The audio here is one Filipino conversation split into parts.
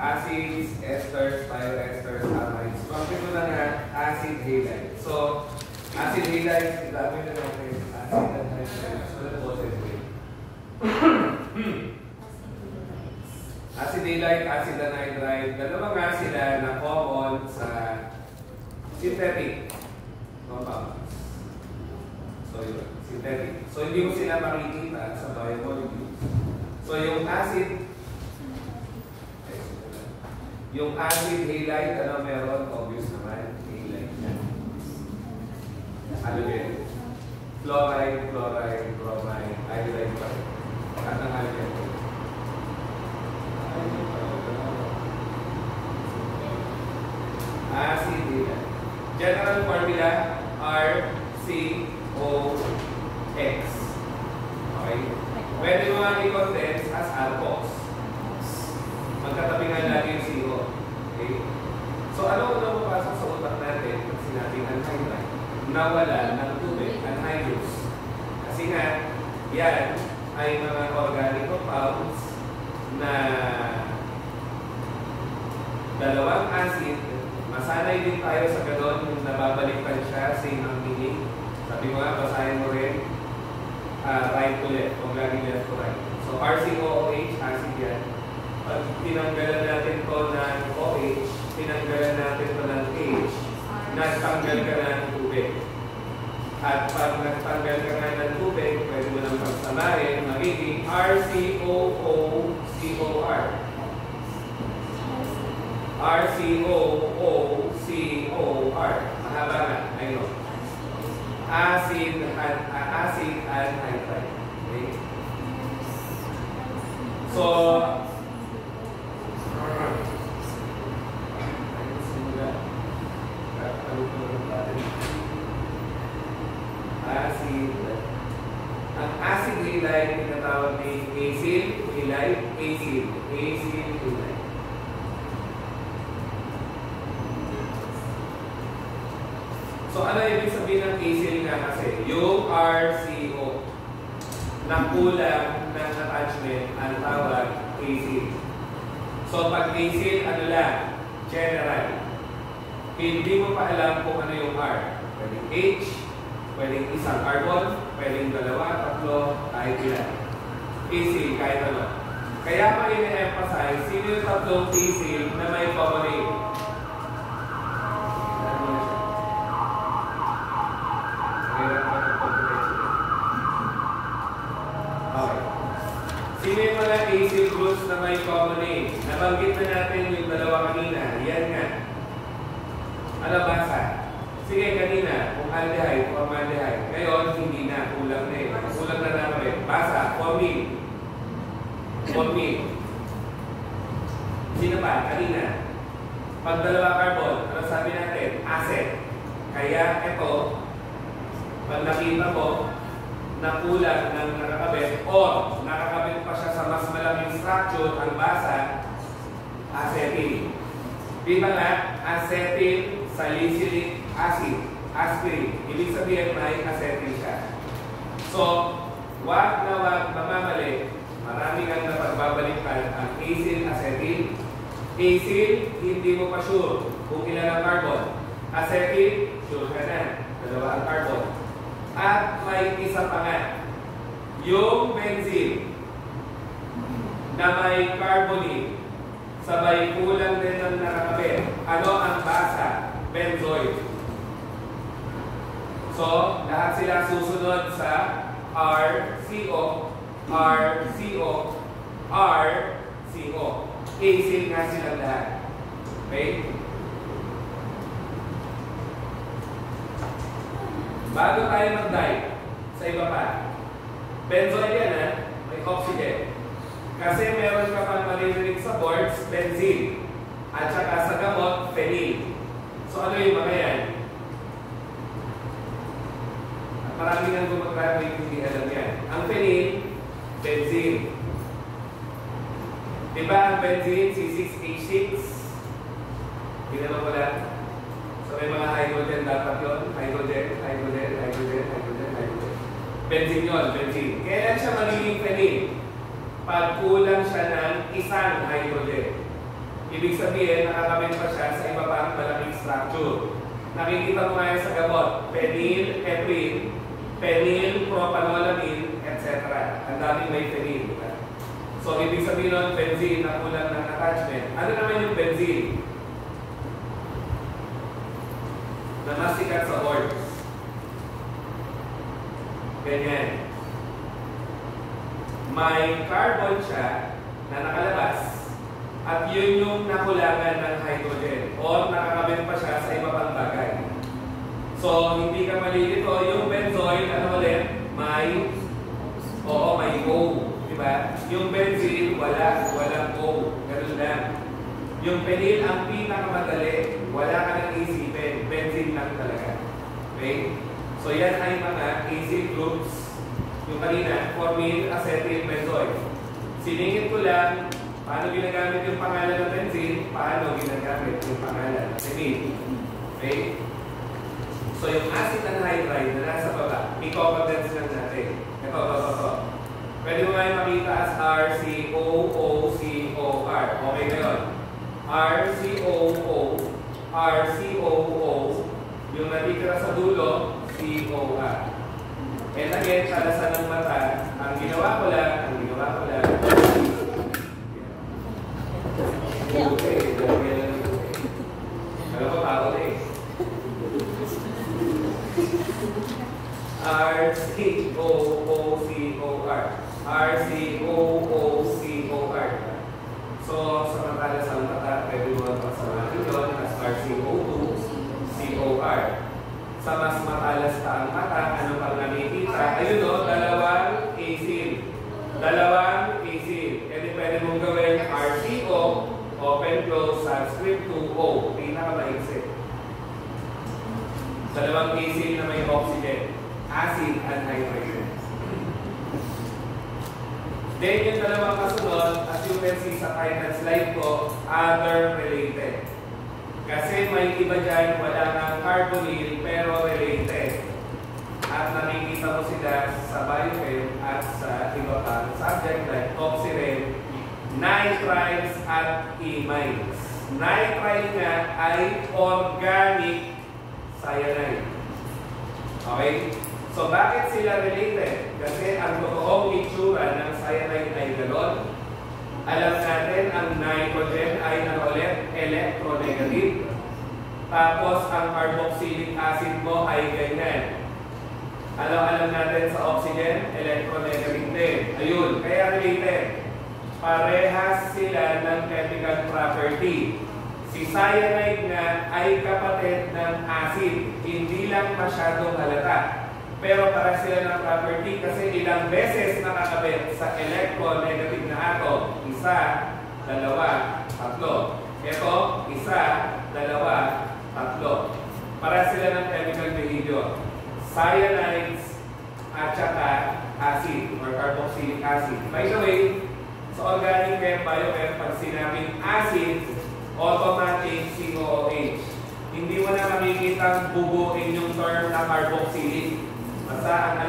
acids, esters, bioesters, amides. Pagkito na nga, acid halide. So, acid halide, gagawin na natin acid anhydride. So, the process way. Acid halide, acid anhydride, dalawang nga sila na common sa synthetic compounds. So, yun, synthetic. So, hindi mo sila makikita sa biomolecules. So, yung acid halide, ano meron? Obvious naman, halide yan. Halogen. Fluoride, chloride, bromide, iodide pa rin. At ang halogen. Acid halide. General formula, RCOX. Okay? Pwede mo nga i-condense as alcox. Magkatabi nga lagi yung CO. Okay? So, ano pumapasok sa utak natin pag sinabing anhydride? Nawala ng tubig, anhydrous. Kasi nga, yan ay mga organic compounds na dalawang acid. Masanay din tayo sa gano'n yung nababalikan siya, same ang meaning. Sabi mo nga, basahin mo rin right to left, huwag lagi left to right. So, RCOOH, acid yan. Pag tinanggalan natin to ng OH, tinanggalan natin to ng H, nagtanggal ka na ng tubig. At pag nagtanggal ka na ng tubig, pwede mo nang pagsamahin, magiging RCOOCOR. RCOOCOR. Mahaba nga, ayun. Acid anhydride. Okay? So, ang acid halide tinatawag ni acyl halide, acyl halide. So ano ibig sabihin ng acyl nga kasi? Yung RCO na kulang ng attachment ang tawag acyl. So pag acyl, ano lang? General. Hindi mo pa alam kung ano yung R. Pwedeng H, pwedeng isang carbon, pwedeng dalawa, tatlo, kahit ilan. Acyl, kahit ano. Kaya pa ina-emphasize, sino yung tatlong acyl na may common name? Okay. Sino yung mga acyl groups na may common name? Nabanggit na natin yung dalawa kanina. Yan nga. Ano basa? Sige, kanina, kung aldehyde, formaldehyde. Ngayon, hindi na. Kulang na eh. Kulang na namin. Basa, formyl. Formyl. Sino pa? Kanina. Pag dalawa carbon, ano sabi natin? Acid. Kaya ito, pag nakita mo, na kulang ng nakakabit, o nakakabit pa siya sa mas malaking structure, ang basa, acetyl. Di ba nga? Acetyl salicylic acid, aspirin. Ibig sabihin may acetyl siya. So, wag na wag mamamali. Marami kang napagbabalikan ang acyl, acetyl. Acyl, hindi mo pa sure kung ilan ang carbon. Acetyl, sure ka na. Dalawa ang carbon. At may isa pa nga. Yung benzene na may carbonate, sabay kulang din ng nakakabit. Ano ang basa? Benzoid. So, lahat sila susunod sa RCO, RCO, RCO. Acyl nga silang lahat. Okay? Bago tayo mag-dive sa iba pa, benzoid yan ha, may oxygen. Kasi meron ka pang maririnig sa boards, benzene. At saka sa gamot, phenyl. So ano yung mga yan? At marami nang gumagraduate hindi alam yan. Ang Benzene. Diba ang benzene, C6H6? Ginanong ko lang. So may mga hydrogen dapat yun. Hydrogen, hydrogen, hydrogen, hydrogen, hydrogen. Benzene yun, benzene. Kailan siya magiging phenyl? Pag kulang siya ng isang hydrogen. Ibig sabihin, nakakamit pa siya sa iba pang malaking structure. Nakikita mo nga sa gamot. Phenyl, heparin, phenyl, propanolamine, etc. Ang daming may phenyl. So, ibig sabihin nun, benzene na kulang ng attachment. Ano naman yung benzene? Na mas sikat sa horse. Ganyan. May carbon siya na nakalabas at yun yung nakulangan ng hydrogen o nakakabit pa siya sa iba pang bagay. So, hindi ka malilito. Yung benzoyl, ano ulit? May O. Diba? Yung benzene, walang O. Ganun lang. Yung phenyl, ang pinakamadali, wala ka nang isipin. Benzene lang talaga. Okay? So, yan ay mga acid groups. Yung kanina, formyl, acetyl, benzoyl. Siningit ko lang, paano ginagamit yung pangalan ng benzene, paano ginagamit yung pangalan ng phenyl. Okay? So, yung acid anhydride na nasa baba, i-condense lang natin. Ito. Pwede mo nga makita as RCOOCOR. Okay na yun. RCOO, yung natitira sa dulo, COR. And again, talasan ng mata, ang ginawa ko lang, alam ko tao na eh. RCOOCOR. So, sa matalas ang mata, pwede mo ang pagsamahin yun as RCO2COR. Sa mas matalas pa ang mata, ano pang nakikita? Ayun o, dalawang acyl. Pwede mong gawin RCO, open, close, subscript 2O. Pinakamaiksi. Dalawang acyl na may oxygen. Acid anhydride. Then yung dalawang kasunod, as you can see sa final slide ko, other related. Kasi may iba dyan, wala ng carbonyl, pero related. At nakikita mo sila sa biochem at sa iba pang subject like oxyren, nitriles at imines. Nitrile nga ay organic cyanide. Okay? So, bakit sila related? Kasi ang totoong itsura ng cyanide ay gano'n. Alam natin, ang nitrogen ay ulit electronegative. Tapos, ang carboxylic acid mo ay ganyan. Alam natin sa oxygen, electronegative din. Ayun, kaya related. Parehas sila ng chemical property. Si cyanide nga ay kapatid ng acid. Hindi lang masyadong halata. Pero para sila ng property kasi ilang beses nakakabit sa electronegative na atom. Isa, dalawa, tatlo. Ito, isa, dalawa, tatlo. Para sila ng chemical behavior. Cyanides at saka acid or carboxylic acid. By the way, sa organic chem, biochem, pag sinabing acid, automatic COOH. Hindi mo na makikita bubuin yung term na carboxylic. Basta ang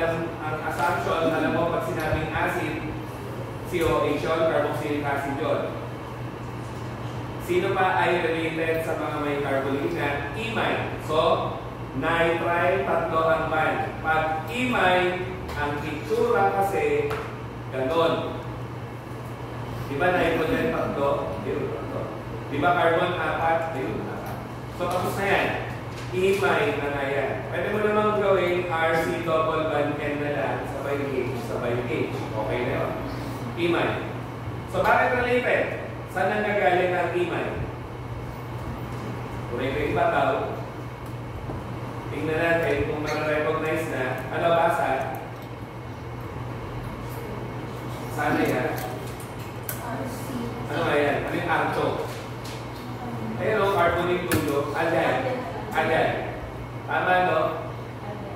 assumption, alam mo pag sinabing acid, COH yun, carboxylic acid yun. Sino pa ay related sa mga may carbonyl na imine? So, nitrile, tatlo ang band. Pag imine, ang itsura kasi ganon. Diba nitrogen, tatlo? Ayun, tatlo. Diba carbon, apat? Ayun, apat. So, tapos na yan. Imine na nga yan. Pwede mo namang gawin RC double band N na lang sabay H. Okay na yun. Imine. So, bakit related? Saan ang nagaling ang imine? Kung may iba tao, tingnan natin kung ma-recognize na. Ano basa? Saan na yan? Ano nga yan? Ano yung archo? Ayun o, carbonic dulo. Ayan. Tama, no?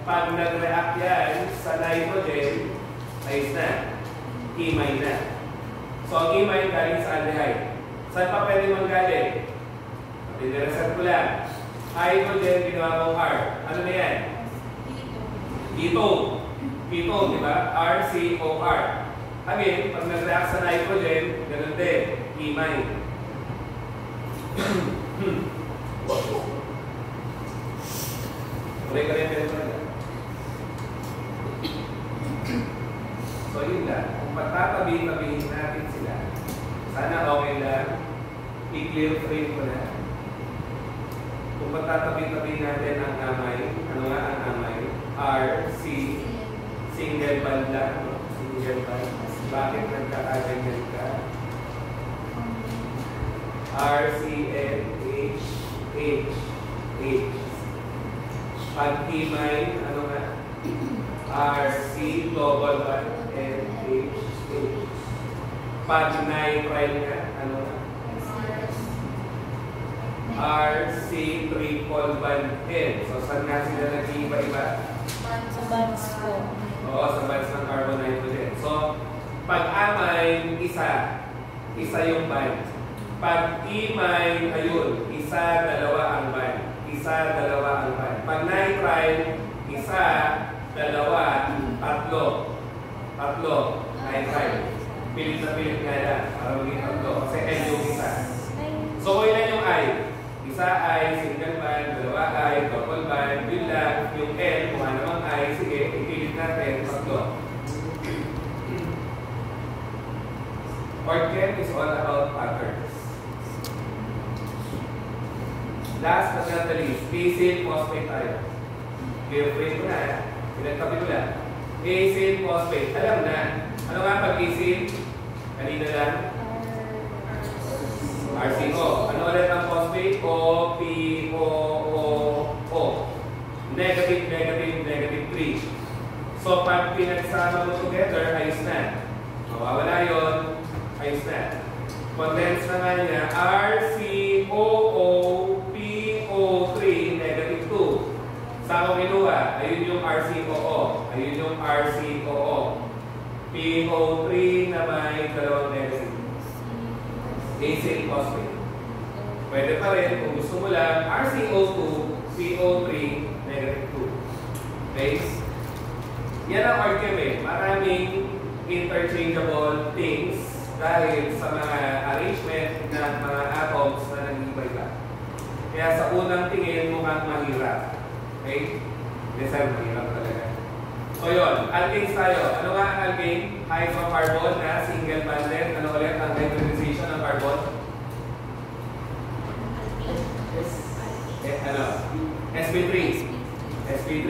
Pag nag-react yan sa nitrogen, ayos na. imine na. So, ang imine galing sa aldehyde. Saan pa pwede manggaling? Pinireset ko lang. Hydrogen, ginawa mong R. Ano na yan? Ketone. Ketone, di ba? RCOR. Again, pag nag-react sa nitrogen, ganun din. Imine. Okay ka rin pero so yun lang. Kung patatabi-tabihin natin sila, sana okay lang. I-clear frame ko na. Kung patatabi-tabihin natin ang amay, ano nga ang amay? RC, single band lang. Single band. Bakit nagkakaganyan ka? RCNH, H, H. Pag imine, ano nga? RC, double bond, NH, H. Pag nitrile nga, ano nga? RC, triple bond, N. So, saan nga sila nag-iiba-iba? Sa bonds po. Oo, sa bonds ng carbon nitrogen. So, pag amine, isa yung bond. Pag imine, ayun, isa, dalawa ang bond. Isa, dalawa ang bond. Pag nitrile, isa, dalawa, tatlo. Tatlo, nitrile. Pilit na pilit nga lang, para maging tatlo. Kasi N yung isa. So, kung ilan yung I? Isa I, single bond, dalawa I, double bond, yun lang. Yung N, kung ano mang I, sige, ipilit natin, tatlo. Orchem is all about patterns. Last but not the least, acyl phosphate tayo. Clear frame ko na, pinagkapi ko lang. Acyl phosphate, alam na. Ano nga pag acyl? Kanina lang? RCO. Ano ulit ang phosphate? O, P, O, O, O. Negative, negative, negative 3. So pag pinagsama mo together, ayos na. Mawawala yun, ayos na. Condense na nga niya, RCOO, PO3, negative 2. Saan ko kinuha? Ayun yung RCOO. Ayun yung RCOO. PO3 na may dalawang negative. Acyl phosphate. Pwede pa rin kung gusto mo lang, RCO2, PO3, negative 2. Okay? Yan ang Orchem eh. Maraming interchangeable things dahil sa mga arrangement ng mga atoms na nag-iba-iba. Kaya sa unang tingin, mukhang mahirap. Okay? Kasi mahirap talaga. So yun, alkanes tayo. Ano nga ang alkane? Hydrocarbon na single bonded. Ano ulit ang hybridization ng carbon? Ano? sp3. sp3.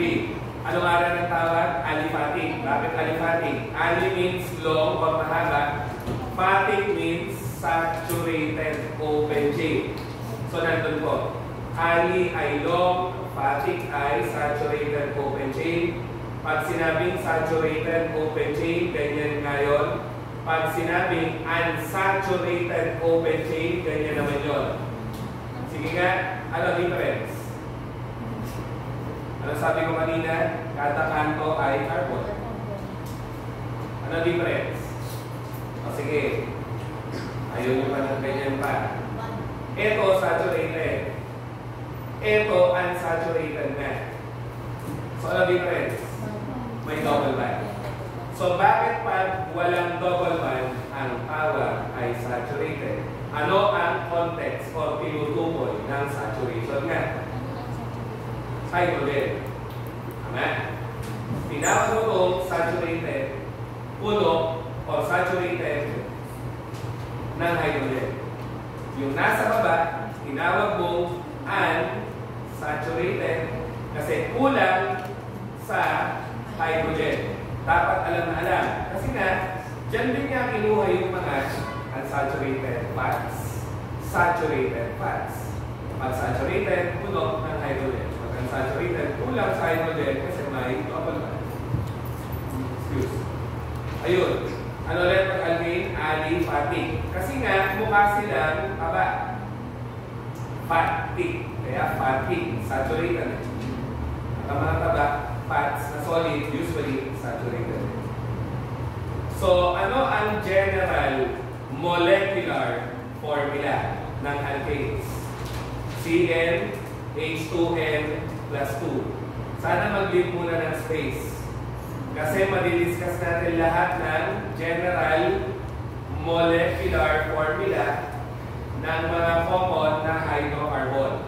Ano nga rin ang tawag? Aliphatic. Bakit aliphatic? Ali means long or mahaba. Phatic means saturated open chain. So nandun po. Ali ay long, phatic ay saturated open chain. Pag sinabing saturated open chain, ganyan ngayon. Pag sinabing unsaturated open chain, ganyan naman yun. Sige nga, ano difference? Ano sabi ko kanina? Kada kanto ay carbon. Ano difference? O sige. Ayun yung pa ganyan pa. Ito saturated. Ito unsaturated na. So ano difference? May double bond. So bakit pag walang double bond, ang tawag ay saturated? Ano ang context o tinutukoy ng saturation nga? Hydrogen. Tama? Tinawag mo itong saturated, puno o saturated ng hydrogen. Yung nasa baba, tinawag mo unsaturated kasi kulang sa hydrogen. Dapat alam na alam. Kasi nga, dyan din nga kinuha yung mga unsaturated fats, saturated fats. Pag saturated, puno ng hydrogen. Pag unsaturated, kulang sa hydrogen kasi may double bond. Excuse. Ayun. Ano ulit pag alkane? Aliphatic. Kasi nga, mukha silang taba. Phatic. Kaya phatic. Saturated. At ang mga taba, fats na solid, usually saturated. So, ano ang ang general molecular formula ng alkanes? CN H2N plus 2. Sana mag-leave muna ng space. Kasi madidiscuss natin lahat ng general molecular formula ng mga common na hydrocarbon.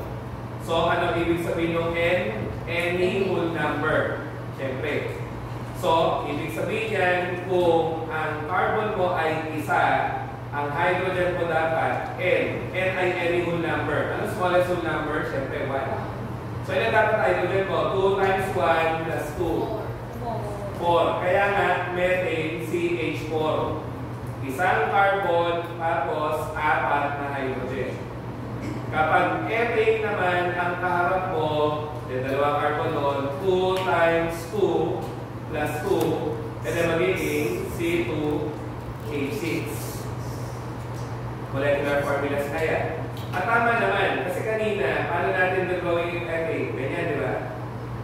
So, ano ibig sabihin ng N? Any whole number. Siyempre. So, ibig sabihin yan, kung ang carbon mo ay isa, ang hydrogen mo dapat N. N ay any whole number. Ano smallest whole number? Siyempre, 1. So, ilan dapat hydrogen mo? 2 times 1 plus 2. 4. Kaya nga, methane CH4. Isang carbon, tapos 4 na hydrogen. Kapag ethane naman ang kaharap mo, dalawa carbon doon, 2 times 2 plus 2, and then magiging C2H6. Molecular formulas na yan. At tama naman, kasi kanina, paano natin gagawin yung ethane? Ganyan, di ba?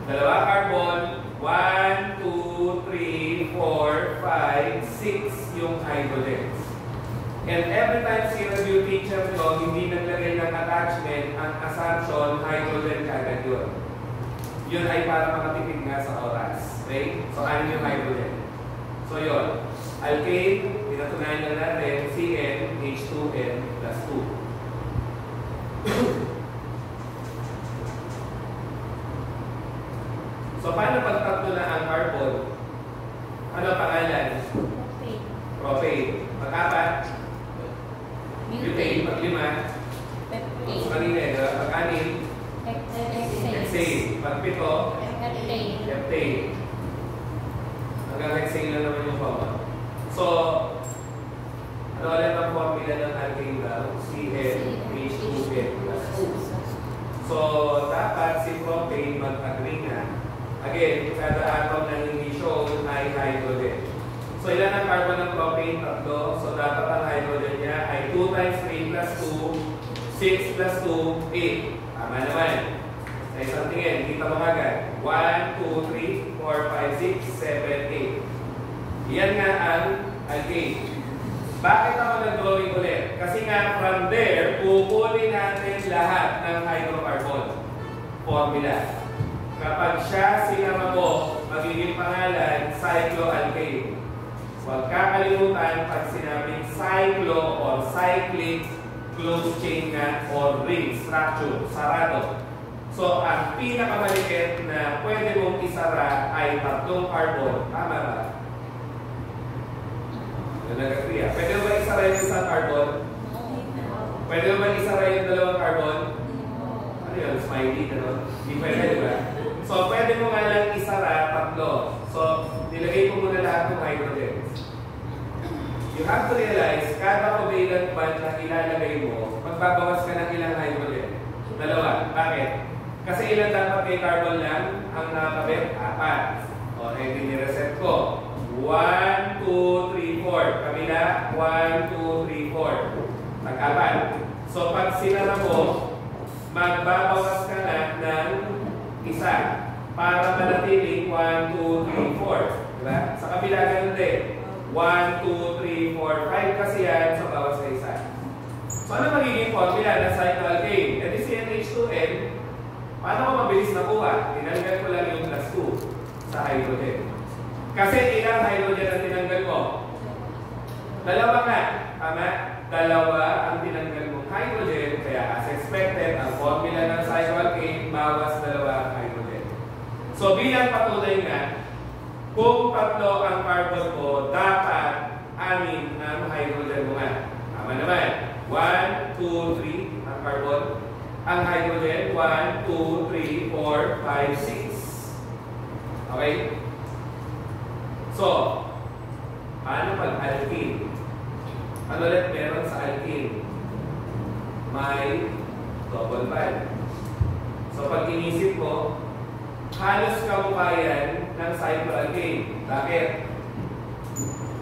Dalawa carbon, 1, 2, 3, 4, 5, 6 yung hydrogen. And every time yung teacher ko, hindi naglagay ng attachment, ang assumption, hydrogen kagad yun. Yun ay para makatipid nga sa oras. Okay? So, ano yung hydrogen? So, yun. Alkane, pinatunayan na natin, CN, H2N plus 2. So, paano pag tatlo na ang carbon? Ano pangalan? Propane. Propane. Pag-apat? Butane. Pag-lima? Peptane. So, kanina, pag-anim? Hexane. Pag-pito? Heptane. Heptane. Hanggang hexane lang naman yung common. So, ano ulit ang formula ng alkane daw? CnH2n plus 2. So, dapat si propane mag-agree na. Again, kada atom na hindi shown ay hydrogen. So, ilan ang carbon ng propane? 3. So, dapat ang hydrogen niya ay 2 times 3 plus 2, 6 plus 2, 8. Tama naman. Sa isang tingin, kita mo agad. 1, 2, 3, 4, 5, 6, 7, 8. Yan nga ang alkane. Bakit ako nag-drawing ulit? Kasi nga from there, kukunin natin lahat ng hydrocarbon formula. Kapag siya sinama mo, magiging pangalan, cycloalkane. Huwag kakalimutan pag sinabing cyclo or cyclic closed chain nga or ring structure, sarado. So, ang pinakamaliit na pwede mong isara ay 3 carbon. Tama ba? Nag-agree. Pwede mo ba isara yung isang carbon? Pwede mo ba isara yung 2 carbon? Ano yun? Smiley, gano'n? Hindi pwede, di ba? So, pwede mo nga lang isara 3. So, nilagay ko muna lahat ng hydrogens. You have to realize, kada covalent bond na ilalagay mo, magbabawas ka ng ilang hydrogen. 2. Bakit? Kasi ilan dapat kay carbon lang ang nakakabit? 4. O, i-reset ko. 1, 2, 3, 4. Kabila, 1, 2, 3, 4. Tag-4. So, pag sinara mo, magbabawas ka na ng isa para manatiling 1, 2, 3, 4. Diba? Sa kabila, ganun din. 1, 2, 3, 4, 5 kasi yan sa bawas na isa. So, ano magiging formula na cycloalkane? E di CnH2n, paano ko mabilis nakuha? Tinanggal ko lang yung plus 2 sa hydrogen. Kasi ilang hydrogen ang tinanggal mo? 2 nga. Tama? 2 ang tinanggal mong hydrogen. Kaya as expected, ang formula ng cycloalkane, bawas 2 hydrogen. So bilang patunay nga, kung 3 ang carbon mo, dapat 6 ang hydrogen mo nga. Tama naman. 1, 2, 3 ang carbon. Ang hydrogen, 1, 2, 3, 4, 5, 6. Okay? So, paano pag alkene? Ano ulit meron sa alkene? May double bond. So, pag inisip mo, halos kamukha yan ng cycloalkane. Bakit?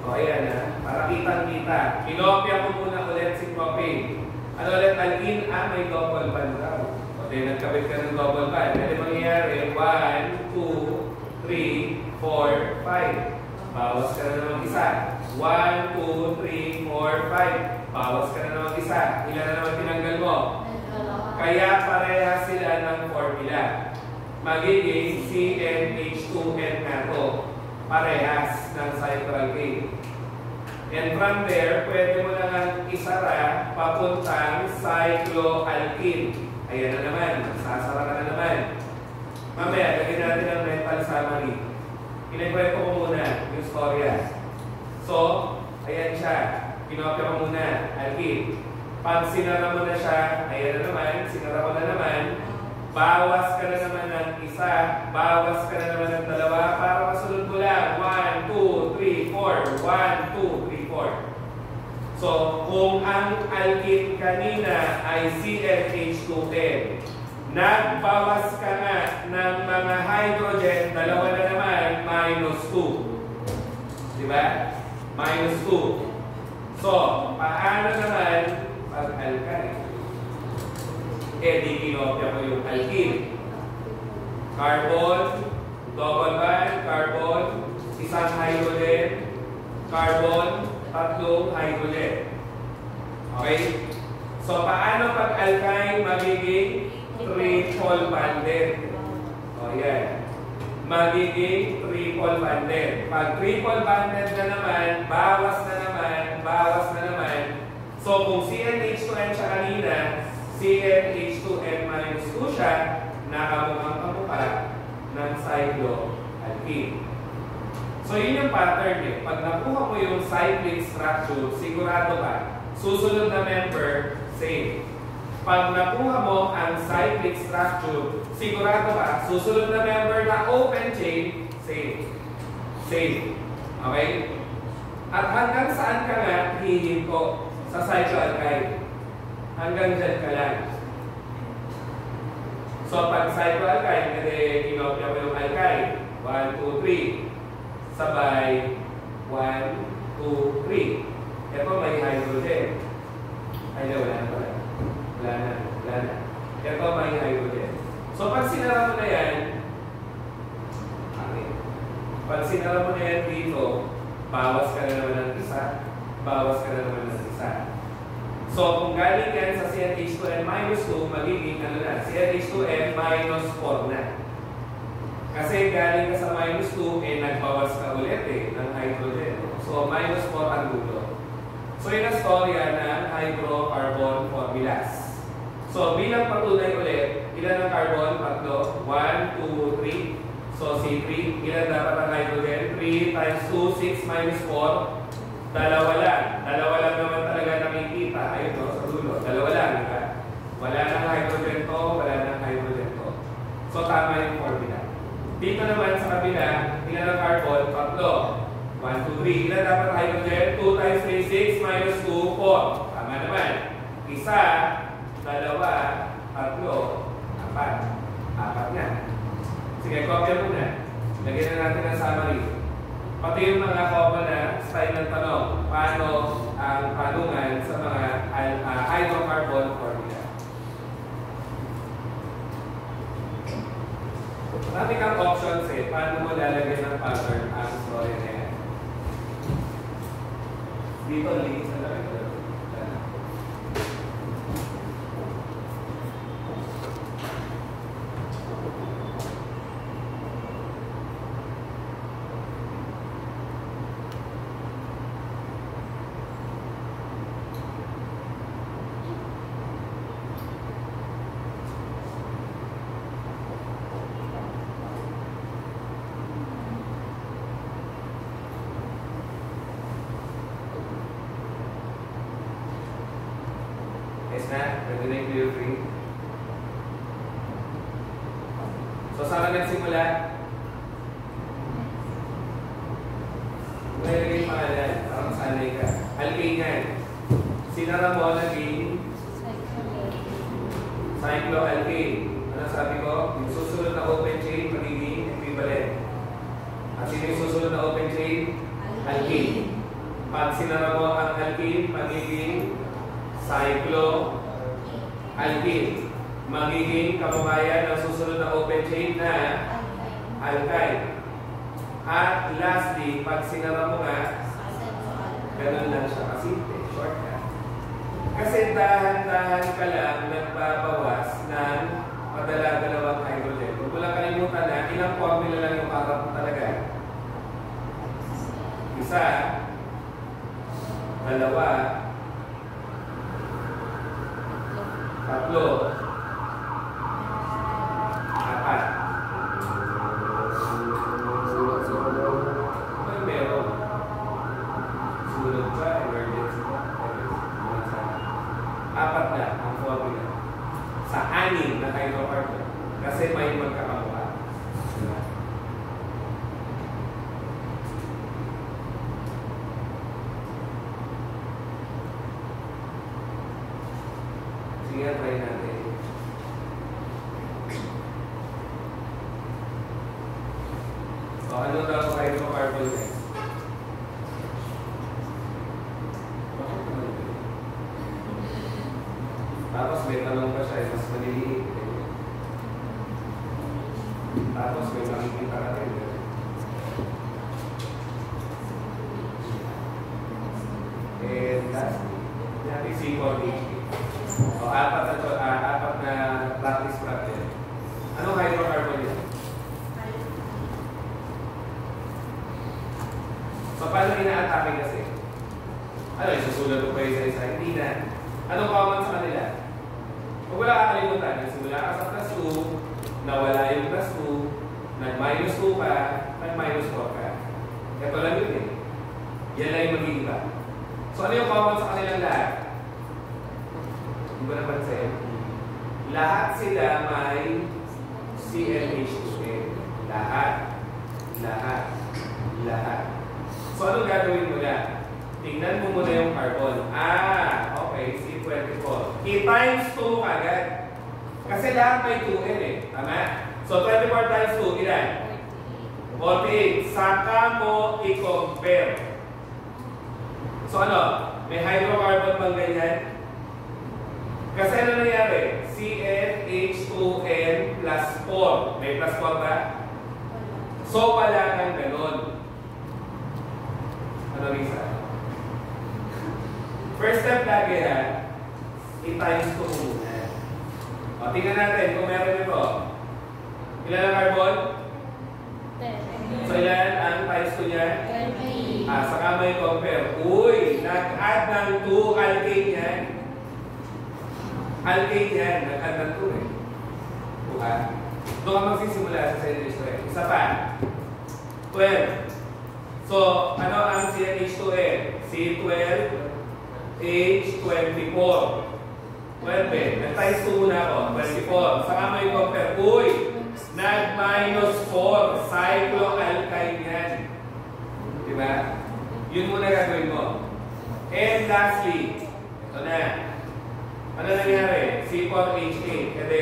O, ayan ha. Para kitang-kita. Kinopya ko muna ulit si propane. Ano ulit alkene? May double bond daw. O, nagkabit ka ng double bond. Ano mangyayari? 1, 2, 3, 4, 5. Bawas ka na naman isa. 1, 2, 3, 4, 5. Bawas ka na naman isa. Ilan na naman tinanggal mo? Kaya parehas sila ng formula. Magiging CnH2n na to. Parehas ng cycloalkane. And from there, pwede mo lang isara papuntang cycloalkene. Ayan na naman. Sasara ka na naman. Mamaya, lagyan natin ang mental summary. Kinikwento ko muna yung storya. So, ayan siya. Pinopya mo muna. Alkene. Pag sinara mo na siya, ayan na naman. Sinara mo na naman. Bawas ka na naman ng isa. Bawas ka na naman ng dalawa. Para masunod mo lang. 1, 2, 3, 4. 1, 2, 3, 4. So, kung ang alkene kanina ay CnH2n, nagbawas ka na ng mga hydrogen, dalawa na naman, -2. Diba? -2. So, paano naman pag alkane? Di kinopya mo yung alkene. Carbon, double bond, carbon, isang hydrogen, carbon, tatlong hydrogen. Okay? So, paano pag alkyne magiging triple bonded? O, yan. Magiging triple bonded. Pag triple bonded na naman, bawas na naman, bawas na naman. So, kung CnH2n siya kanina, CnH2n-2 siya, nakamukhang kamukha ng cycloalkene. So, yun yung pattern eh. Pag nakuha mo yung cyclic structure, sigurado ka, susunod na member, same. Pag nakuha mo ang cyclic structure, sigurado ka, susunod na member na open chain, same. Same. Okay? At hanggang saan ka nga hihinto sa cycloalkyne? Hanggang dyan ka lang. So, pag cycloalkyne, kasi kinopya mo yung alkyne. 1, 2, 3. Sabay. 1, 2, 3. Ito may hydrogen. Ay, wala na pala. Wala na. Wala na. Ito may hydrogen. So, pag sinara mo na yan, okay. Pag sinara mo na yan dito, bawas ka na naman ng isa. Bawas ka na naman ng isa. So, kung galing yan sa CnH2n-2, magiging ano na, CnH2n-4 na. Kasi galing ka sa -2, nagbawas ka ulit ng hydrogen. So, -4 ang dulo. So, yun ang storya ng hydrocarbon formulas. So, bilang patunay ulit, ilan ang carbon? Tatlo. 1, 2, 3. So, C3. Ilan dapat ang hydrogen? 3 times 2, 6 minus 4. Dalawa lang. Dalawa lang naman talaga nakikita. Ayun no, sa dulo. Dalawa lang. Diba? Wala nang hydrogen to, wala nang hydrogen to. So, tama yung formula. Dito naman sa kabila, ilan ang carbon? Tatlo. 1, 2, 3. Ilan dapat hydrogen? 2 times 3, 6 minus 2, 4. Tama naman. Isa, dalawa, tatlo, apat. Apat na. Sige, kopya muna. Lagyan na natin ang summary. Pati yung mga common na style ng tanong, paano ang tanungan sa mga hydrocarbon formula. Marami kang options eh, paano mo lalagyan ng pattern ang story na yan. Dito, links na lang ito. Yes na? Pwede na yung clear free. So, saan ka nagsimula? Nilagay yung pangalan. Parang sanay ka. Alkane yan. Sinara mo naging cycloalkane. Ano sabi ko? Yung susunod na open chain, magiging equivalent. At sino yung susunod na open chain? Alkane. Pag sinara mo ang alkane, magiging cycloalkene. Magiging kabuhayan ng susunod na open chain na alkyne. At lastly, pag sinara mo nga, ganun lang siya kasi shortcut. Kasi dahan-dahan ka lang nagbabawas ng madala-dalawang hydrogen. Kung wala kalimutan na, ilang formula lang yung para mo talaga. Isa, dalawa, tatlo, apat. May meron. Sunod pa, emergency pa. Apat na ang formula. Sa anim na hydrocarbon. Kasi may magkakamukha. Sige, try natin. So, ano daw ang hydrocarbon next? Tapos may talong pa siya, mas maliliit. Tapos may makikita ka rin. And lastly, natin C4H8. So, apat na practice problem. Anong hydrocarbon yan? So, paano ina-atake kasi? Ano, isusulat ko pa isa-isa? Hindi na. Anong common sa kanila? Kung wala kakalimutan, nagsimula ka sa plus 2, nawala yung plus 2, nag-minus 2 ka, nag-minus 4 ka. Ito lang yun eh. Yan lang yung mag-iiba. So, ano yung common sa kanilang lahat? Hindi ba napansin? Lahat sila may CnH2. Lahat. Lahat. Lahat. So, anong gagawin mo na? Tingnan mo muna yung carbon. Okay, C24. I-times 2 agad. Kasi lahat may 2N eh. Tama? So, 24 times 2, ilan? 48. Saka mo i-compare. So, ano? May hydrocarbon bang ganyan? Kasi ano nangyari? CnH2n plus 4. May plus 4 ba? So, wala kang ganun. Ano, Lisa? First step lagi ha, i-times 2 muna. O, tingnan natin kung meron ito. Ilan ang carbon? 10. So, ilan ang times 2 niya? 20. Saka may compare. Uy, nag-add ng 2 alkane yan. Alkane yan, nag-add ng 2 eh. Buka. Doon ka magsisimula sa CnH2. Isa pa. 12. So, ano ang CnH2n? C12 H24. 12 eh. Nag-times 2 muna ako. 24. Saka may compare. Uy! Nag-minus 4. Cycloalkyne yan. Diba? Yun muna gagawin mo. And lastly, ito na. Ano nangyari? C4H8. Kasi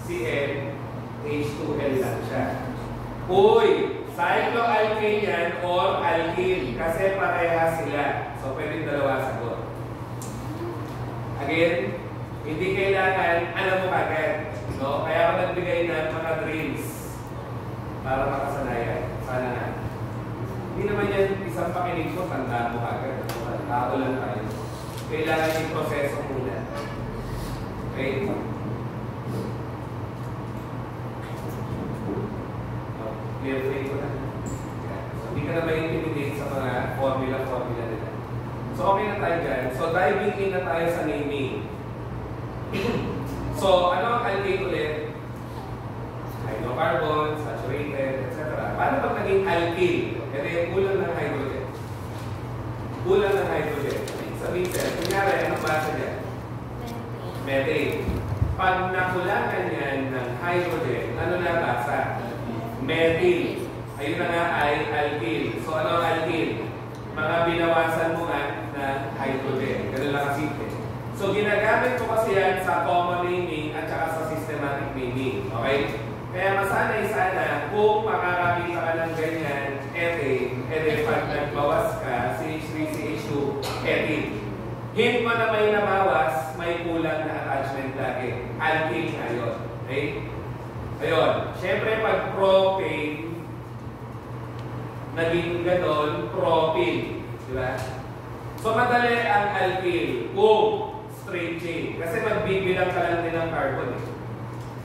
CnH2n lang siya. Uy! Cycloalkane yan or alkene. Kasi pareha sila. So, pwedeng dalawa sagot. Again, hindi kailangan alam mo kagad. No? Kaya ako nagbigay ng mga drills para makasanayan. Sana na. Hindi naman yan isang pakinig mo, tanda mo kagad. Tao lang tayo. Kailangan yung proseso muna. Okay? Clear frame ko na. So, hindi ka na ma-intimidate sa mga formula nila. So, okay na tayo dyan. So, diving in na tayo sa naming. So, ano ang alkane ulit? Hydrocarbon, saturated, etc. Paano pag naging alkane? Kasi kulang ng hydrogen. Kulang ng hydrogen. Sabihin sir, kunyari, anong basa niya? Methane. Pag nakulangan yan ng hydrogen, ano na basa? Methyl. Ayun na nga ay alkyl. So, ano ang alkyl? Mga binawasan mo nga na hydrogen. Ganun lang kasimple. So, ginagamit ko kasi yan sa common naming at saka sa systematic naming. Okay? Kaya masanay sana kung makakakita ka ng ganyan, ethane, pag nagbawas ka, CH3, CH2, ethane. Hint mo na may nabawas, may kulang na attachment lagi. Alkyl na yun. Okay? Ayun. Siyempre, pag propane, naging ganon, propyl. Diba? So, madali ang alkyl kung straight chain. Kasi magbibilang ka lang din ng carbon.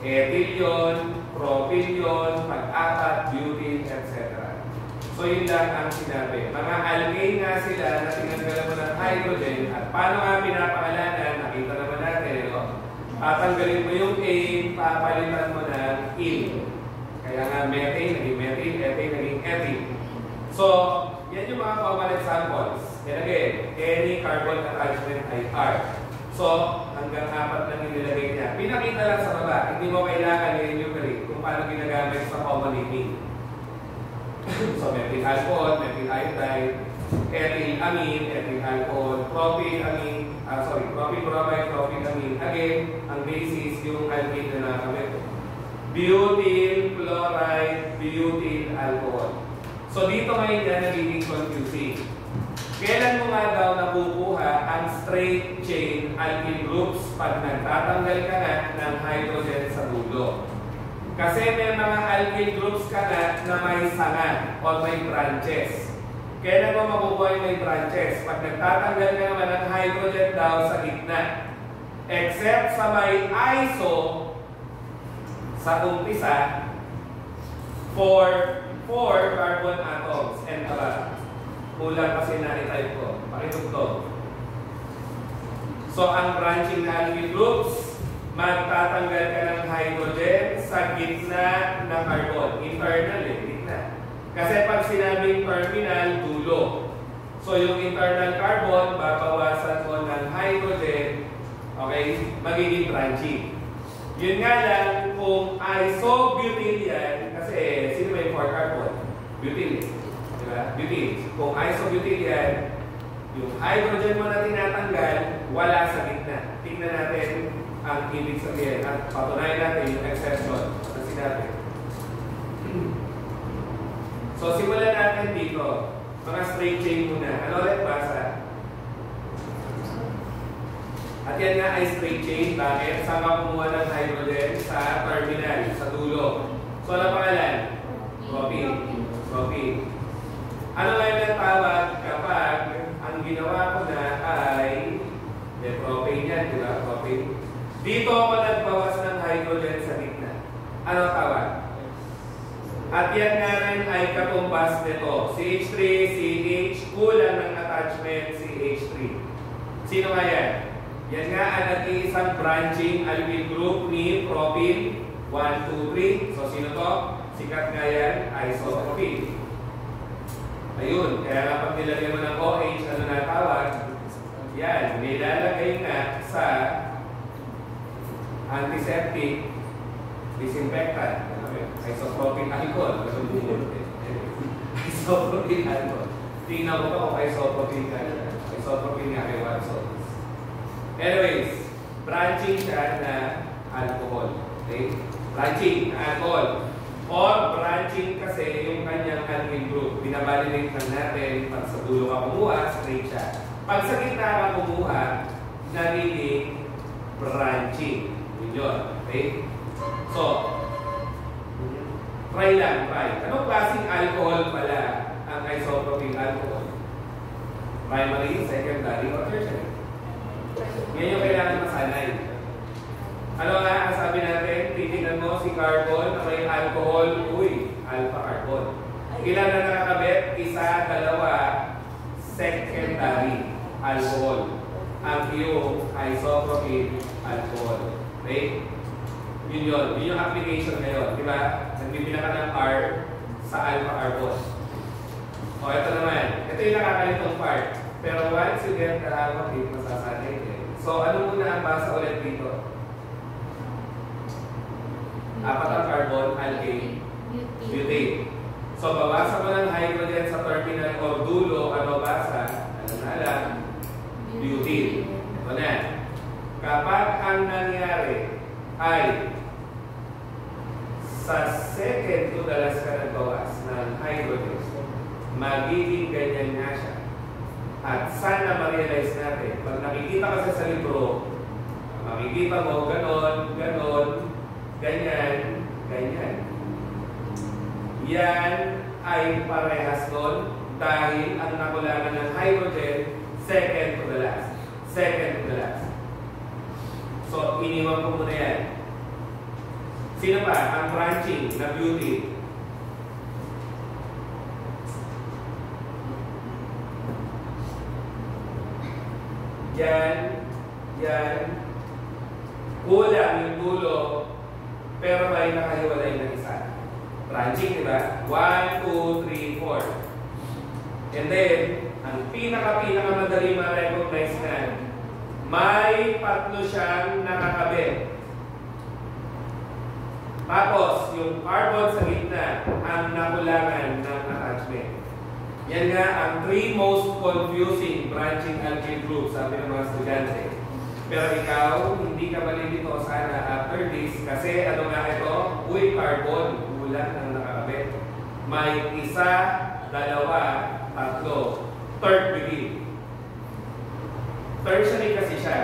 Ethyl yun, propyl yun, pag-apat, butyl, etc. So, yun lang ang sinabi. Mga alkane nga sila na tinanggalan mo ng hydrogen. At paano nga pinapangalanan? Nakita naman natin, no? Tatanggalin mo yung A, papalitan mo ng il. Kaya nga methane, naging methyl, ethane, naging ethyl. So, yan yung mga common examples. And again, any carbon attachment ay R. So, hanggang 4 lang yung nilagay niya. Pinakita lang sa baba. Hindi mo kailangan i-enumerate kung paano ginagamit sa common naming. So, methyl alcohol, methyl iodide, ethyl amine, ethyl alcohol, propyl amine, propyl bromide, propyl amine. Again, ang basis yung alkane na nakamit. Butyl chloride, butyl alcohol. So, dito ngayon yan nagiging confusing. Kailan mo nga daw nakukuha ang straight chain alkyl groups pag nagtatanggal ka na ng hydrogen sa dulo? Kasi may mga alkyl groups ka na may sanga o may branches. Kailan mo makukuha yung may branches? Pag nagtatanggal ka naman ng hydrogen daw sa gitna. Except sa may iso sa umpisa for 4 carbon atoms and above. Kulang kasi na-type ko. Pakitugtog. So, ang branching na alkyl groups, magtatanggal ka ng hydrogen sa gitna ng carbon. Internal gitna. Kasi pag sinabing terminal, dulo. So, yung internal carbon, babawasan mo ng hydrogen, okay, magiging branching. Yun nga lang, kung isobutyl yan, kasi sino may 4 carbon? Butyl. Diba? Butyl. Kung isobutyl yan, yung hydrogen mo na tinatanggal, wala sa gitna. Tingnan natin ang ibig sabihin at patunayan natin yung exception na sinabi. So, simulan natin dito. Mga straight chain muna. Ano ulit basa? At yan nga ay straight chain. Bakit? Saan ka kumuha ng hydrogen? Sa terminal, sa dulo. So, ano pangalan? Propyl. Propyl. Ano ngayon ang tawag kapag ang ginawa ko na ay propane yan, di ba? Propane. Dito ako nagbawas ng hydrogen sa gitna. Ano tawag? At yan nga rin ay katumbas nito. CH3, CH, kulang ng attachment CH3. Sino nga yan? Yan nga ang nag-iisang branching alkyl group ni propyl 1, 2, 3. So sino to? Sikat nga yan, isopropyl. Ayun, kaya nga pag nilagay mo ng OH, ano na tawag? Yan, nilalagay nga sa antiseptic disinfectant. Isopropyl alcohol. Isopropyl alcohol. Tingnan ko pa kung isopropyl ka na. Isopropyl nga kay Watson. Anyways, branching siya na alcohol. Okay? Branching na alcohol. Or branching kasi yung kanyang alkyl group. Binabalidate lang natin pag sa dulo ka kumuha, straight siya. Pag sa gitna ka kumuha, nagiging branching. Yun. Okay? So, try lang, try. Anong klaseng alcohol pala ang isopropyl alcohol? Primary, secondary, or tertiary? Yan yung kailangan masanay. Ano nga ang sabi natin? Titignan mo si carbon na may alcohol, alpha carbon. Ilan na nakakabit? Isa, dalawa, secondary alcohol. Ang yung isopropyl alcohol. Okay? Yun yun. Yun yung application ngayon. Diba? Nagbibilang ka ng R sa alpha carbon. O, ito naman. Ito yung nakakalitong part. Pero once you get the alpha, masasanay din. So, ano muna ang basa ulit dito? 4 ang carbon, alkane, butane. So, babasa mo ng hydrogen sa terminal o dulo, ano basa? Ano na lang? Butane. Ito na. Kapag ang nangyari ay sa second to dalas ka nagbawas ng hydrogen, magiging ganyan nga siya. At sana ma-realize natin, pag nakikita kasi sa libro, makikita mo ganon, ganon, ganyan, ganyan. Yan ay parehas nun dahil ang nakulangan ng hydrogen, second to the last. Second to the last. So, iniwan ko muna yan. Sino pa? Ang branching na butane. Yan. Kulang yung dulo, pero may nakahiwalay ng isa. Branching, di ba? 1, 2, 3, 4. And then, ang pinaka-madali ma-recognize na, may tatlo siyang nakakabit. Tapos, yung carbon sa gitna, ang nakulangan ng attachment. Yan nga ang three most confusing branching alkyl groups, sabi ng mga estudyante. Pero ikaw, hindi ka malilito sana after this, kasi ano nga ito? Uy, carbon, kulang ang nakakabit. May isa, dalawa, tatlo, third begin. Tertiary kasi siya.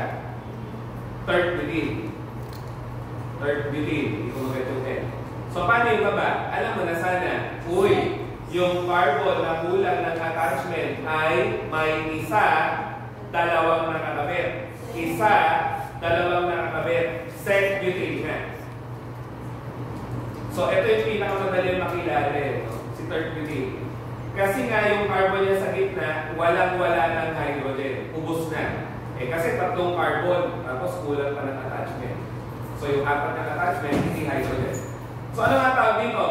Third begin. Third begin. Hindi ko magkatutin. So, paano yung baba? Alam mo na sana, uy, yung carbon na kulang ng attachment ay may isa, dalawang nakakabit. Isa, dalawang nakakabit. Set butane na. So, ito yung pinakamadali makilala, si third butane. Kasi nga yung carbon niya sa gitna, walang-wala ng hydrogen. Ubus na. Kasi tatlong carbon, tapos kulang pa ng attachment. So, yung apat ng attachment, hindi hydrogen. So, ano nga tawag dito?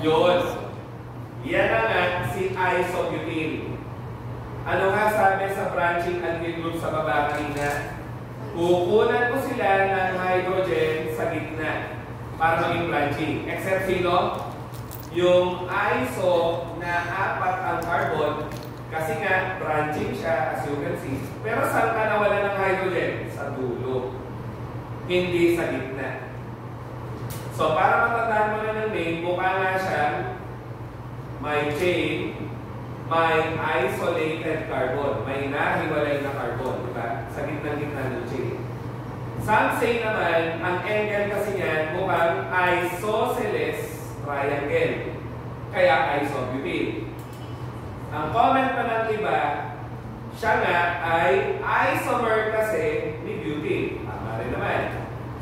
Yun. Yan na nga si isobutane. Ano nga sabi sa branching alkyl group sa baba kanina? Kukunan ko sila ng hydrogen sa gitna para maging branching. Except sino? Yung iso na apat ang carbon, kasi nga branching siya, as you can see. Pero saan ka nawala ng hydrogen? Sa dulo. Hindi sa gitna. So, para matandaan mo na ng name, mukha nga siyang may chain, may isolated carbon. May nahiwalay na carbon, diba? Sa gitna-gitna ng chain. Some say naman, ang angle kasi niyan mukhang isosceles triangle. Kaya isobutane. Ang comment pa ng iba, siya nga ay isomer kasi ni butane. Tama rin naman.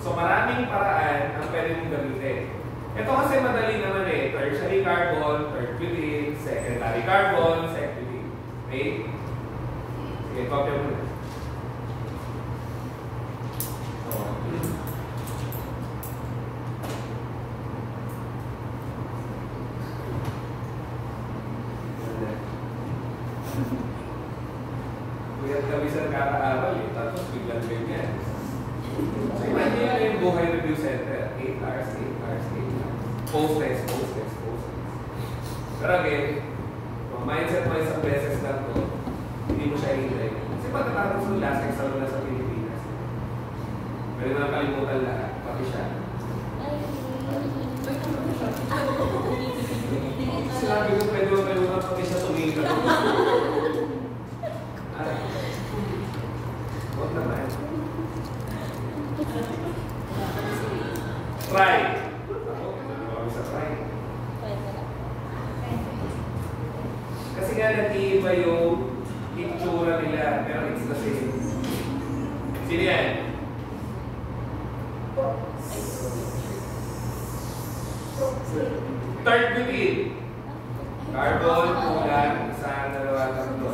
So, maraming paraan ang pwede mong gamitin. Ito kasi madali naman tertiary carbon, third butane, secondary carbon, second butane. Okay? Sige, copy mo na. Kuyat kami sa nakaka-aral tapos biglang ganyan. So, imagine nyo yung buhay review center. 8 hours, 8 hours, 8 hours. Post-test. Pero again, kung mindset mo isang beses lang to, hindi mo siya hintay. Kasi pagkatapos ng last exam na sa Pilipinas, pwede mo na kalimutan lahat, pati siya. Sinabi ko pwede mo kalimutan pati siya tumingin ka. Huwag naman. Try. Ako, kami sa try. Kasi nga nag-iiba yung itsura nila, pero it's the same. Sino yan? Third butane. Carbon, kulang, isa, dalawa, tatlo.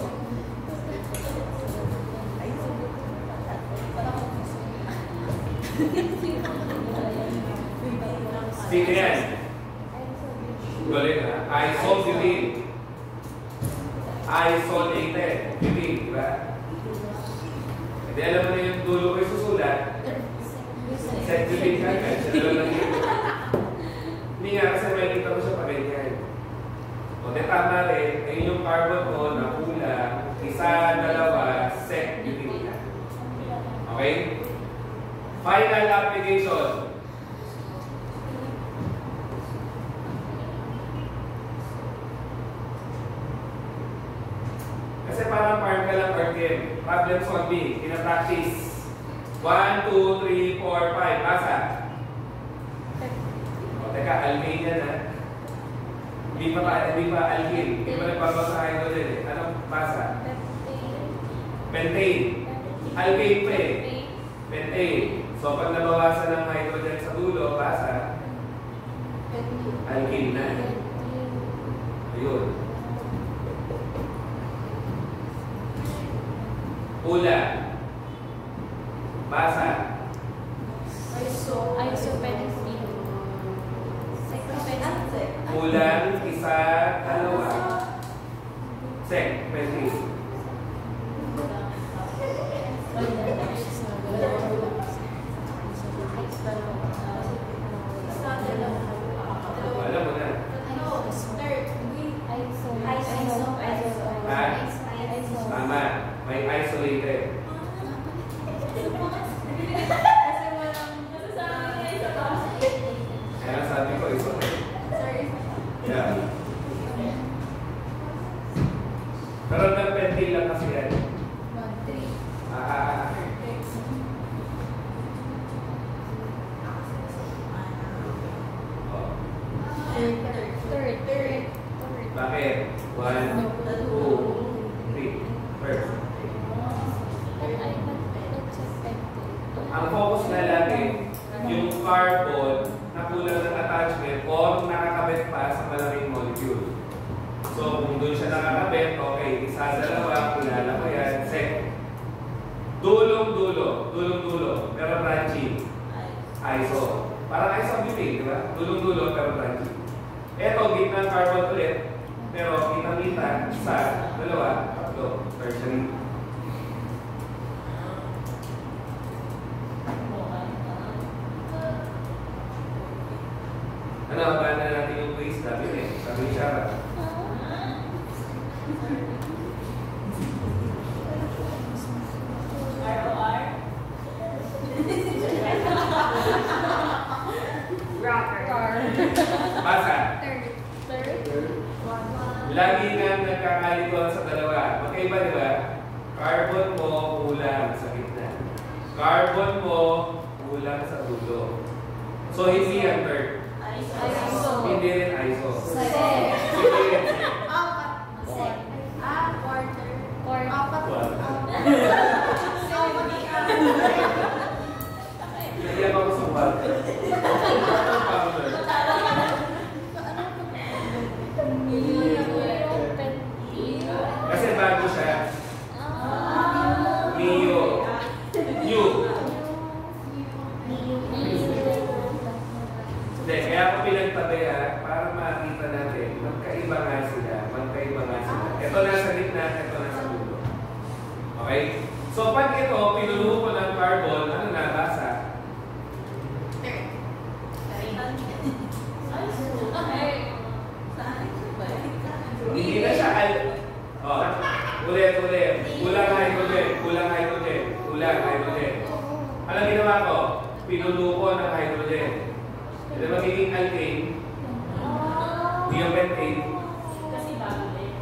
Sino yan? Galing ha? Isobutane. Isolated. Butane, diba? Hindi alam mo na yung dulo ko susulat. Set butane ka. Siya na lang yun. Hindi nga kasi may kita mo siya pa ganyan. O, di tama rin. Ayun yung carbon ko na kulang. Isa, dalawa, set butane ka. Okay? Final application. Kasi parang parang ka lang or game. Problem solving. Pina-practice. 1, 2, 3, 4, 5. Basa. O, teka, Almania na. Hindi pa alkene. Hindi pa nagbabasa hydrogen eh. Anong basa? Pentane. Alkane pa eh. Pentane. So pag nabawasan ng hydrogen sa dulo, basa? Alkene na. Ayun. Pula. Basa. Isopentane. Kulang, isa, dalawa. Sek, pentane. Alam mo na. Tama. May isolated. Kaya sabi ko, isolated. Yeah. Pero ng pentane lang kasi yan. Third. Bakit? 1, 2, 3. First. Ang focus na lagi, yung carbon na kulang ng attachment o nakakabit pa sa malaming molecule. So, kung doon siya nakakabit, okay, isa, dalawa, kilala ko yan, sec. Dulong-dulo, pero branching. Iso. Parang isobutane, di ba? Dulong-dulo, pero branching. Eto, gitna ng carbon ulit, pero kita-kita, isa, dalawa, tatlo, tertiary. Ano, ba na natin yung quiz? Sabi ni Shara. Basa. Lagi na nagkakalito sa dalawa. Magkaiba, di ba? Carbon mo, kulang sa gitna. Carbon mo, kulang sa dulo. So, hindi yan third. Hindi rin iso. Hindi rin hindi ako sumbat. Kasi bago siya. Mio. New. Hindi, kaya ako pinagtabi para makita natin. Magkaiba nga sila. Ito nasa gitna, ito nasa dulo. Okay? So pag ito, pinuluho ko ng carbon, ano na, basa? Hindi na siya ulit. Kulang hydrogen. Alam ginawa ko? Pinuluho ko ng hydrogen. Ito magiging alkane. Hindi yung pentane. Kasi bago din.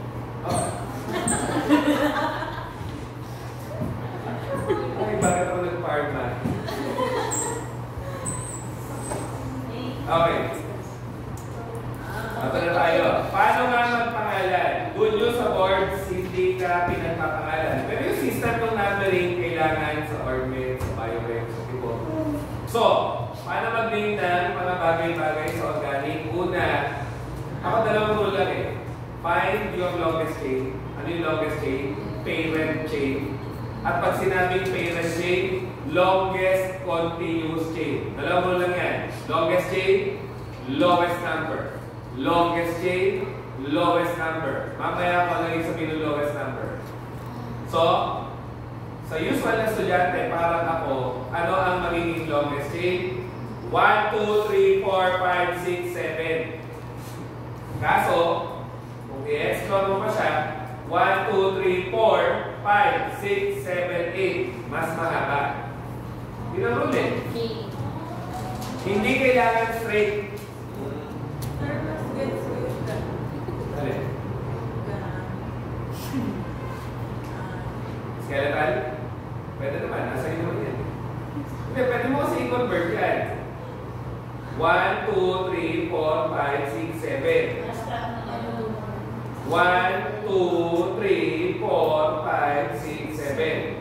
Ay, bakit ako nag-pharma? Okay. Ito na tayo. Paano nga magpangalan? Good news sa boards, hindi ka pinagpapangalan. Pero yung system ng numbering kailangan sa ORMED, sa BioRem, sa tipo. So, paano mag-name ng mga bagay-bagay sa organic? Una, ako dalawang rule lang eh. Find yung longest chain. Ano yung longest chain? Parent chain. At pag sinabing parent chain, longest continuous chain. Dalawang rule lang yan. Longest chain, lowest number. Longest chain, lowest number. Mamaya ako lang yung sabihin ng lowest number. So, sa usual na estudyante, parang ako, ano ang magiging longest chain? 1, 2, 3, 4, 5, 6, 7. Kaso, kung i-explore mo pa siya, 1, 2, 3, 4, 5, 6, 7, 8. Mas mahaba. Yun ang rule eh. Hindi kailangan straight. Skeletal? Pwede naman, nasa inyo naman yan. Hindi, pwede mo kasi i-convert yan. 1, 2, 3, 4, 5, 6, 7. 1, 2, 3, 4, 5, 6, 7.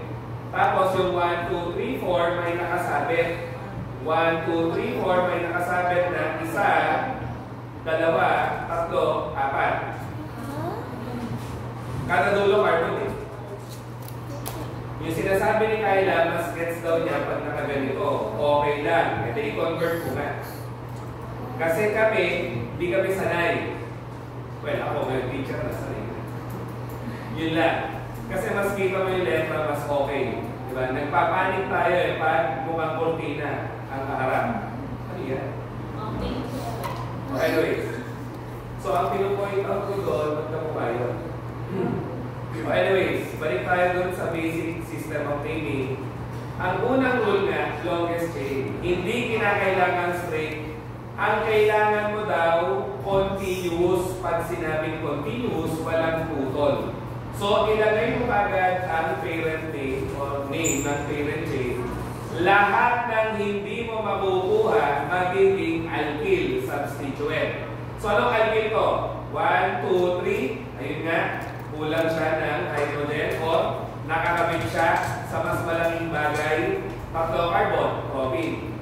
Tapos yung 1, 2, 3, 4 may nakasabit. 1, 2, 3, 4 may nakasabit na isa, dalawa, tatlo, apat. Kada dulo carbon eh. Yung sinasabi ni Kyla, mas gets daw niya pag nakaganito. Okay lang. Ito i-convert ko nga. Kasi kami, di kami sanay. Well, ako ngayon teacher na sanay. Yun lang. Kasi mas kita mo yung letra, mas okay. Diba? Nagpapanik tayo eh, pag mukhang kortina ang kaharap. Ano yan? Anyways. So, ang pinupoint out ko doon, magkamukha yun. Anyways, balik tayo doon sa basic system of naming. Ang unang rule nga, longest chain, hindi kinakailangan straight. Ang kailangan mo daw, continuous. Pag sinabing continuous, walang putol. So, ilagay mo agad ang parent name or name ng parent chain. Lahat ng hindi mo makukuha, magiging alkyl substituent. So, anong alkyl ko? 1, 2, 3. Ayun nga. Kulang siya ng hydrogen o nakakabit siya sa mas malaking bagay. Tatlo carbon, propene.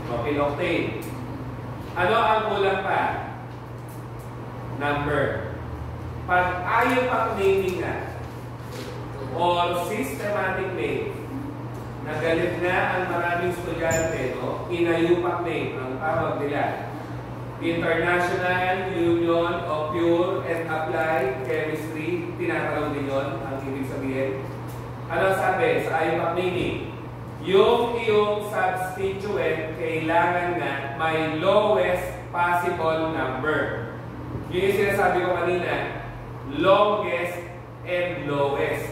Propene octane. Ano ang kulang pa? Number. Pag ayaw pang naming na or systematic name, nagalit na ang maraming estudyante, no? Inayupak name ang tawag nila. International Union of Pure and Applied Chemistry, tinatanong din yun, ang ibig sabihin. Ano sabi sa IUPAC naming? Yung iyong substituent, kailangan nga may lowest possible number. Yun yung sinasabi ko kanina, longest and lowest.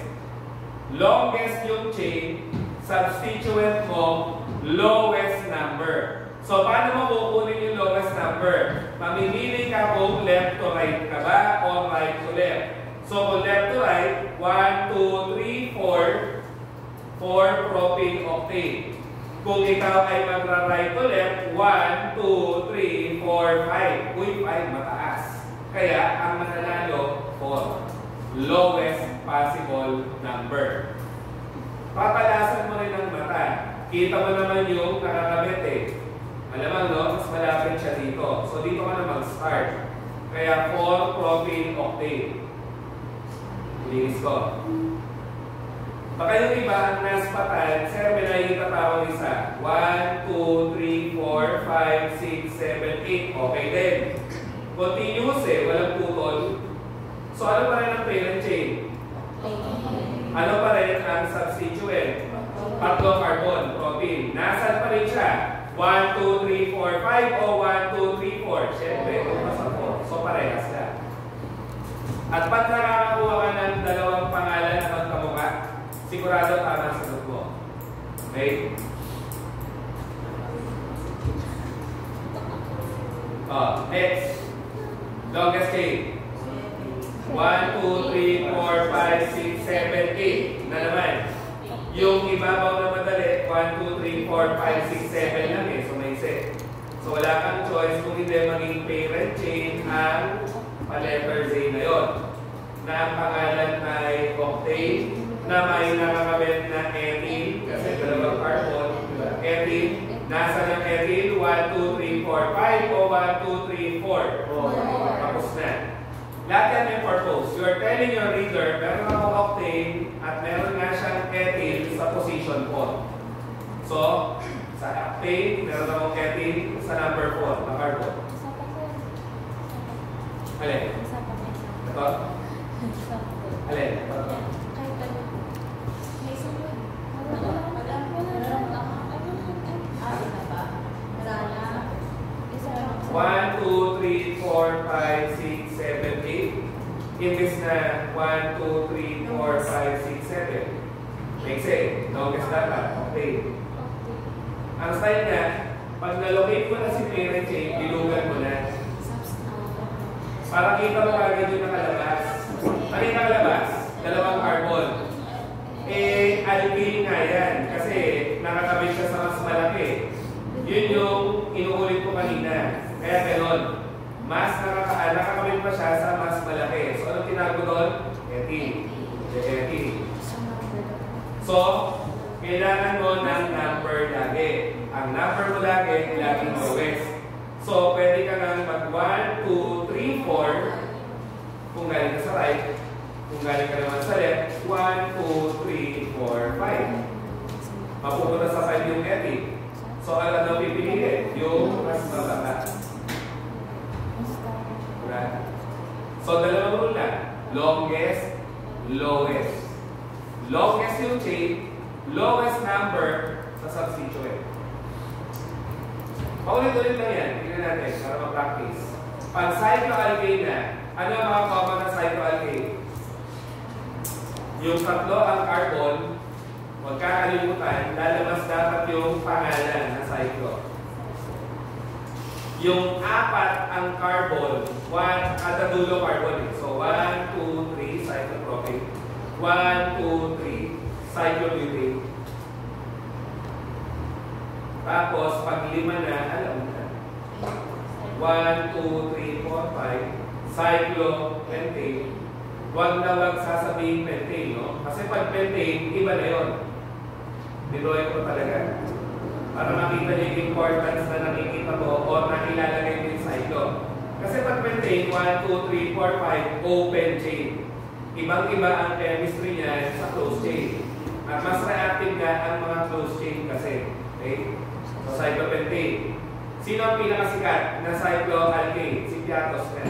Longest yung chain, substituent mo, lowest number. So, paano mo kukunin yung lowest number? Mamimili ka kung left to right ka ba o right to left. So, kung left to right, 1, 2, 3, 4, 4 propane octane. Kung ikaw ay magra-right to left, 1, 2, 3, 4, 5. Uy, 5 mataas. Kaya, ang mananalo, 4. Lowest possible number. Papalasan mo rin ang mata. Kita mo naman yung nakakabit eh. Malamang no, mas malapit siya dito. So dito ka na mag-start. Kaya 4 propane octane. Linis ko. Baka yung iba ang naspatan, sir, may nakikita pa ako isa. 1, 2, 3, 4, 5, 6, 7, 8. Okay din. Continuous eh, walang putol. So ano pa rin ang parent chain? Ano pa rin ang substituent? Tatlo carbon, propane. Nasaan pa rin siya? 1, 2, 3, 4, 5 o 1, 2, 3, 4. Siyempre, kung nasa 4. So, parehas lang. At pag nakakakuha ka ng dalawang pangalan na magkamukha, sigurado tama ang sagot mo. Okay? Next. Longest chain. 1, 2, 3, 4, 5, 6, 7, 8. Na naman. Yung ibabaw na madali, 1, 2, 3, 4, 5, 6, 7 lang eh. So may set. So wala kang choice kung hindi maging parent chain ang pa-letter Z na yun. Na ang pangalan ay octane, na may nakakabit na ethyl, kasi dalawang carbon, diba? Ethyl, nasa ng ethyl, 1, 2, 3, 4, 5 o 1, 2, 3, 4. Tapos na. Lahat yan may purpose. You are telling your reader, meron ako octane at meron nga siyang ethyl sa position 4. So, sa octane, meron akong ethyl sa number 4 na carbon. Alin? Ito? Alin? Ito? May sunod. One, 2, 3, 4, 5, 6, 7, 8. Imbis na 1, 2, 3, 4, 5, 6, 7. Makes it. Longest dapat. Okay. Ang style niya, pag nalocate mo na si parent chain, bilugan mo na. Para kita mo agad yung nakalabas. Ano yung nakalabas? Dalawang carbon. Eh, alkyl nga yan. Kasi nakakabit siya sa mas malaki. Yun yung inuulit ko kanina. Kaya gano'n. Mas nakakabit pa siya sa mas malaki. So, anong tinago doon? Eti. Eti. So, kailangan mo ng number lagi. Ang number mo lagi, laging lowest. So, pwede ka nga mag 1, 2, 3, 4. Kung galing ka sa right, kung galing ka naman sa left, 1, 2, 3, 4, 5. Mapupunta sa 5 yung eti. So, alam na pipiliin? Yung mas mababa. Right? So, dalawang rule na. Longest, lowest. Longest yung chain, lowest number sa substituent. Paulit-ulit lang yan. Tingnan natin para ma-practice. Pag cycloalkane na, ano ang mga common na cycloalkane? Yung tatlo ang carbon, huwag kakalimutan, lalabas dapat yung pangalan na cyclo. Yung apat ang carbon, kada dulo carbon. So, 1, 2, 3, cyclopropane. 1, 2, 3, cyclobutane. Tapos, pag lima na, alam mo na. 1, 2, 3, 4, 5, cyclopentane. Huwag na wag sasabihin pentane, no? Kasi pag pentane, iba na yun. Dinuhay ko talaga. Para makita niyo yung importance na nakikita ko o nakilalagay mo yung cyclo. Kasi pag pentane, 1, 2, 3, 4, 5, open chain. Ibang-iba ang chemistry niya sa closed chain. At mas reactive nga ang mga closed chain kasi. Okay? So, cyclopentane. Sino ang pinakasikat na cycloalkane? Si Piatos na.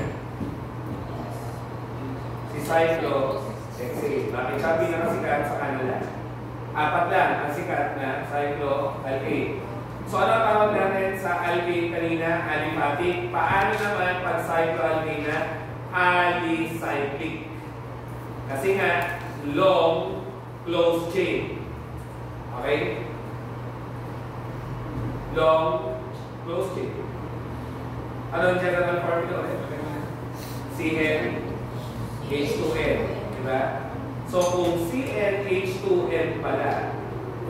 Si cyclohexane. Bakit siya pinakasikat sa kanila? Apat lang ang sikat na cycloalkane. So, ano ang tawag natin sa alkane kanina? Aliphatic. Paano naman pag cycloalkane na? Alicyclic. Kasi nga, long closed chain. Okay? Long closed chain. Ano ang general formula? CN H2N. Diba? So, kung CnH2n pala,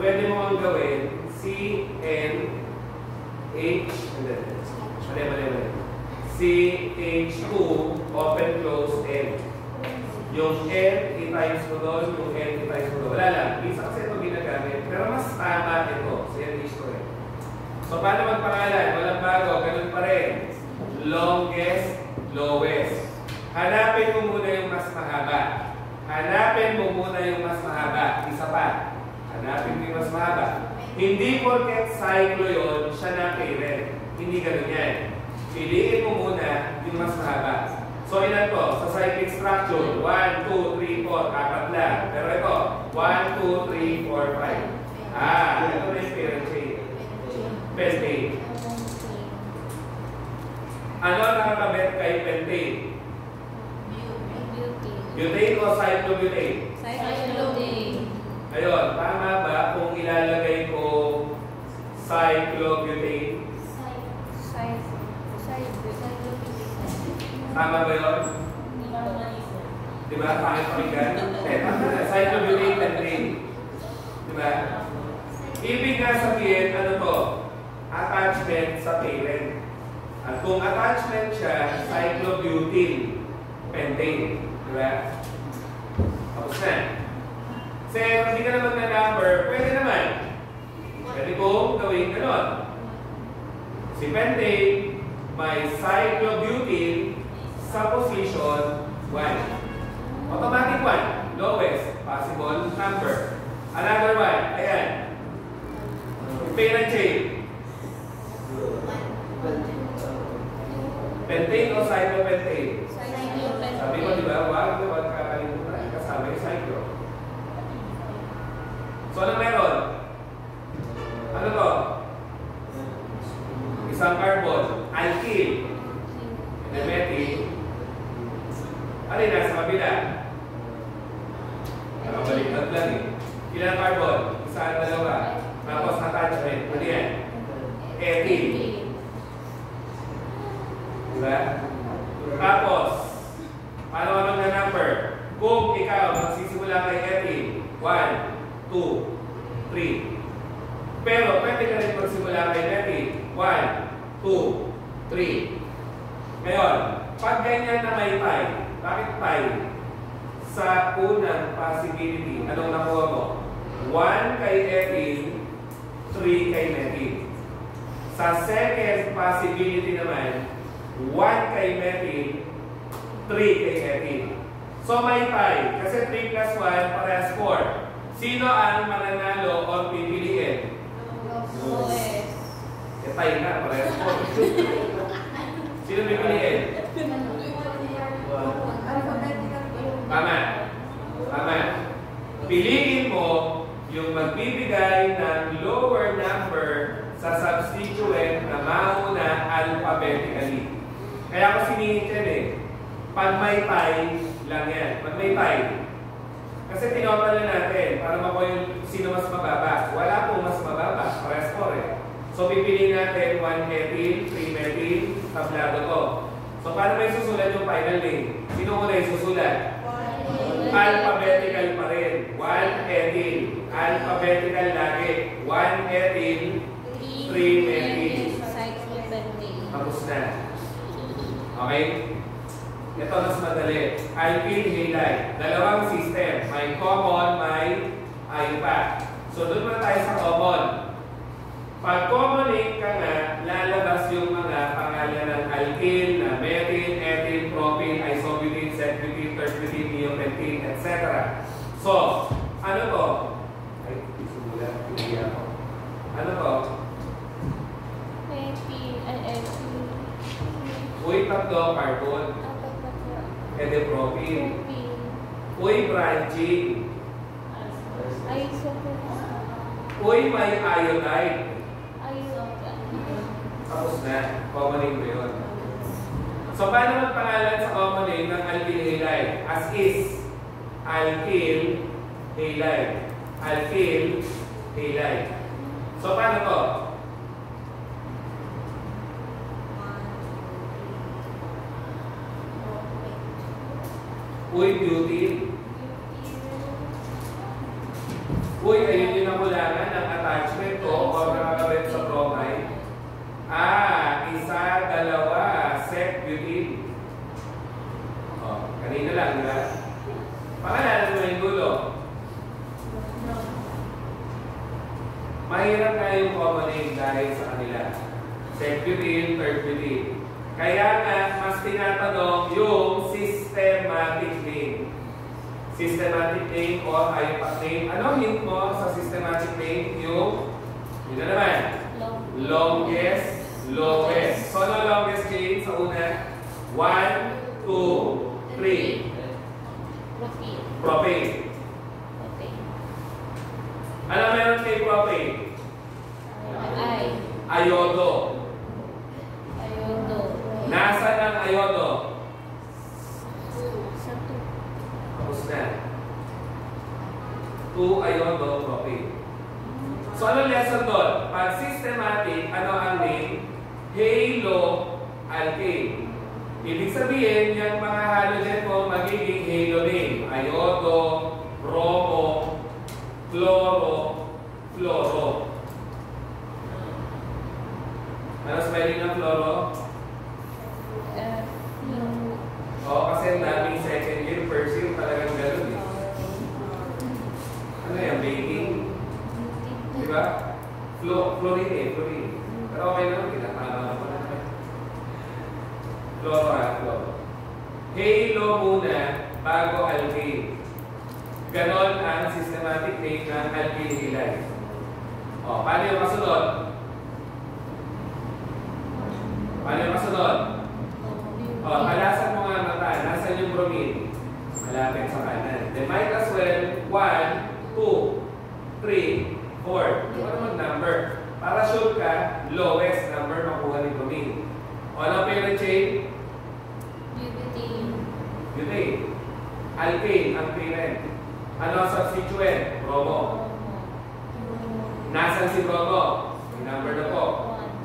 pwede mo ang gawin CnH2 open close N. Yung N, i-times mo doon, yung N, i-times mo doon. Wala lang. Isa kasi ito ginagamit. Pero mas tama ito, CnH2n. So, paano magpangalan? Walang bago. Ganun pa rin. Longest, lowest. Hanapin mo muna yung mas mahaba. Hanapin mo muna yung mas mahaba. Isa pa. Hanapin mo yung mas mahaba. Hindi porket cyclo yun, siya na parent. Hindi ganun yan. Piliin mo muna yung mas mahaba. So, ilan to? Sa cyclic structure, 1, 2, 3, 4, apat lang. Pero ito, 1, 2, 3, 4, 5. Ito na yung parent chain. Pentane. Ano ang nakakabit kay pentane? Butane o cyclobutane? Cyclobutane. Ayun, tama ba kung ilalagay ko cyclobutane? Tama ba yun? Diba? Pangit pakinggan? Tama na. Cyclobutane, pentane. Diba? Ibig nga sabihin, ano to? Attachment sa parent. At kung attachment siya, cyclobutane, pentane. Diba? Tapos na. Kasi hindi ka naman na number, pwede naman. Pwede kong gawin ganon. Si pentane, may cyclobutane sa position 1. Automatic 1. Lowest possible number. Another one. Ayan. Parent chain. Pentane o cyclopentane? Sabi ko, di ba? Huwag kakalimutan. Kasama yung cyclo. So, ano meron? Ano to? Isang carbon. Alkyl. Methyl. Ano yung nasa kabila? Nakabaliktad lang eh. Ilang carbon? Isa at dalawa. Tapos attachment. Ano yan? Ethyl. Diba? Tapos, paano naman na number? Kung ikaw magsisimula kay ethyl, 1, 2, 3. Pero pwede ka rin magsimula kay methyl, 1, 2, 3. Ngayon, pag ganyan na may pi, bakit pi? Sa unang possibility, anong nakuha mo? 1 kay ethyl, 3 kay methyl. Sa second possibility naman, 1 kay methyl, 3 kay ethyl. So may pi, kasi 3 plus 1 parehas 4. Sino ang mananalo o pipiliin? OS. E pi na, parehas 4. Sino pipiliin? Tama. Tama. Piliin mo yung magbibigay ng lower number sa substituent na mauna alphabetically. Kaya ako sinihit yan eh. Pag may pi lang yan. Pag may pi. Kasi tinotal na natin para makuha yung sino mas mababa. Wala pong mas mababa. Parehas 4 eh. So pipiliin natin 1 ethyl, 3 methyl, tablado to. So paano may susulat yung final name? Sino muna yung susulat? Alphabetical pa rin. 1 ethyl. Alphabetical lagi. 1 ethyl, 3 methyl. Tapos na. Okay? Ito mas madali. Alkyl halide. Dalawang system. May common, may impact. So doon muna tayo sa common. Pag commonate ka nga, lalabas yung mga pangalan ng alkyl, na methyl, ethyl, propyl, isobutene, secbutene, terbutene, neopentene, etc. So, ano to? Ay, sumulat. Hindi ako. Ano to? Uy, tatlo, carbon. Ede propyl. Uy, branching. Uy, may iodide. Tapos na, common name mo yun. So, paano magpangalan sa common name ng alkyl halide? As is, alkyl halide. Alkyl halide. So, paano to? Uy, butyl. Uy, ayun yung nakulangan ng attachment ko o nakakabit sa bromide. Isa, dalawa, secbutene. Kanina lang, di ba? Pangalanan mo yung dulo. Mahirap na yung common name dahil sa kanila. Secbutene, terbutene. Kaya nga, mas tinatanong yung systematic name. Systematic name or impact name. Anong hint mo sa systematic name? Yung, yun na naman. Longest, lowest. So, ano longest chain sa una? 1, 2, 3. Propane. Ano meron kay propane? Ayodo. Nasaan ang ayodo? Tapos na. 2 ayodo propane. So, ano lesson doon? Pag systematic, ano ang name? Haloalkane. Ibig sabihin, yung mga halogen mo magiging halo name. Ayodo, bromo, chloro, fluoro. Ano spelling ng fluoro? Kasi ang daming second year, first year, talagang gano'n eh. Ano yan? Baking? Diba? Fluorine eh, fluorine. Pero okay naman, tinatama ko na. Fluoro at fluoro. Halo muna, bago alkane. Ganon ang systematic name ng alkyl halide. Paano yung kasunod? Paano yung kasunod? Kalasan mo nga mata. Nasaan yung bromine? Malapit sa kanan. Then might as well, 1, 2, 3, 4. Ano mag-number? Para sure ka, lowest number makuha ni bromine. Ano parent chain? Butane. Alkane ang parent. Ano ang substituent? Bromo. Nasaan si bromo? May number na po.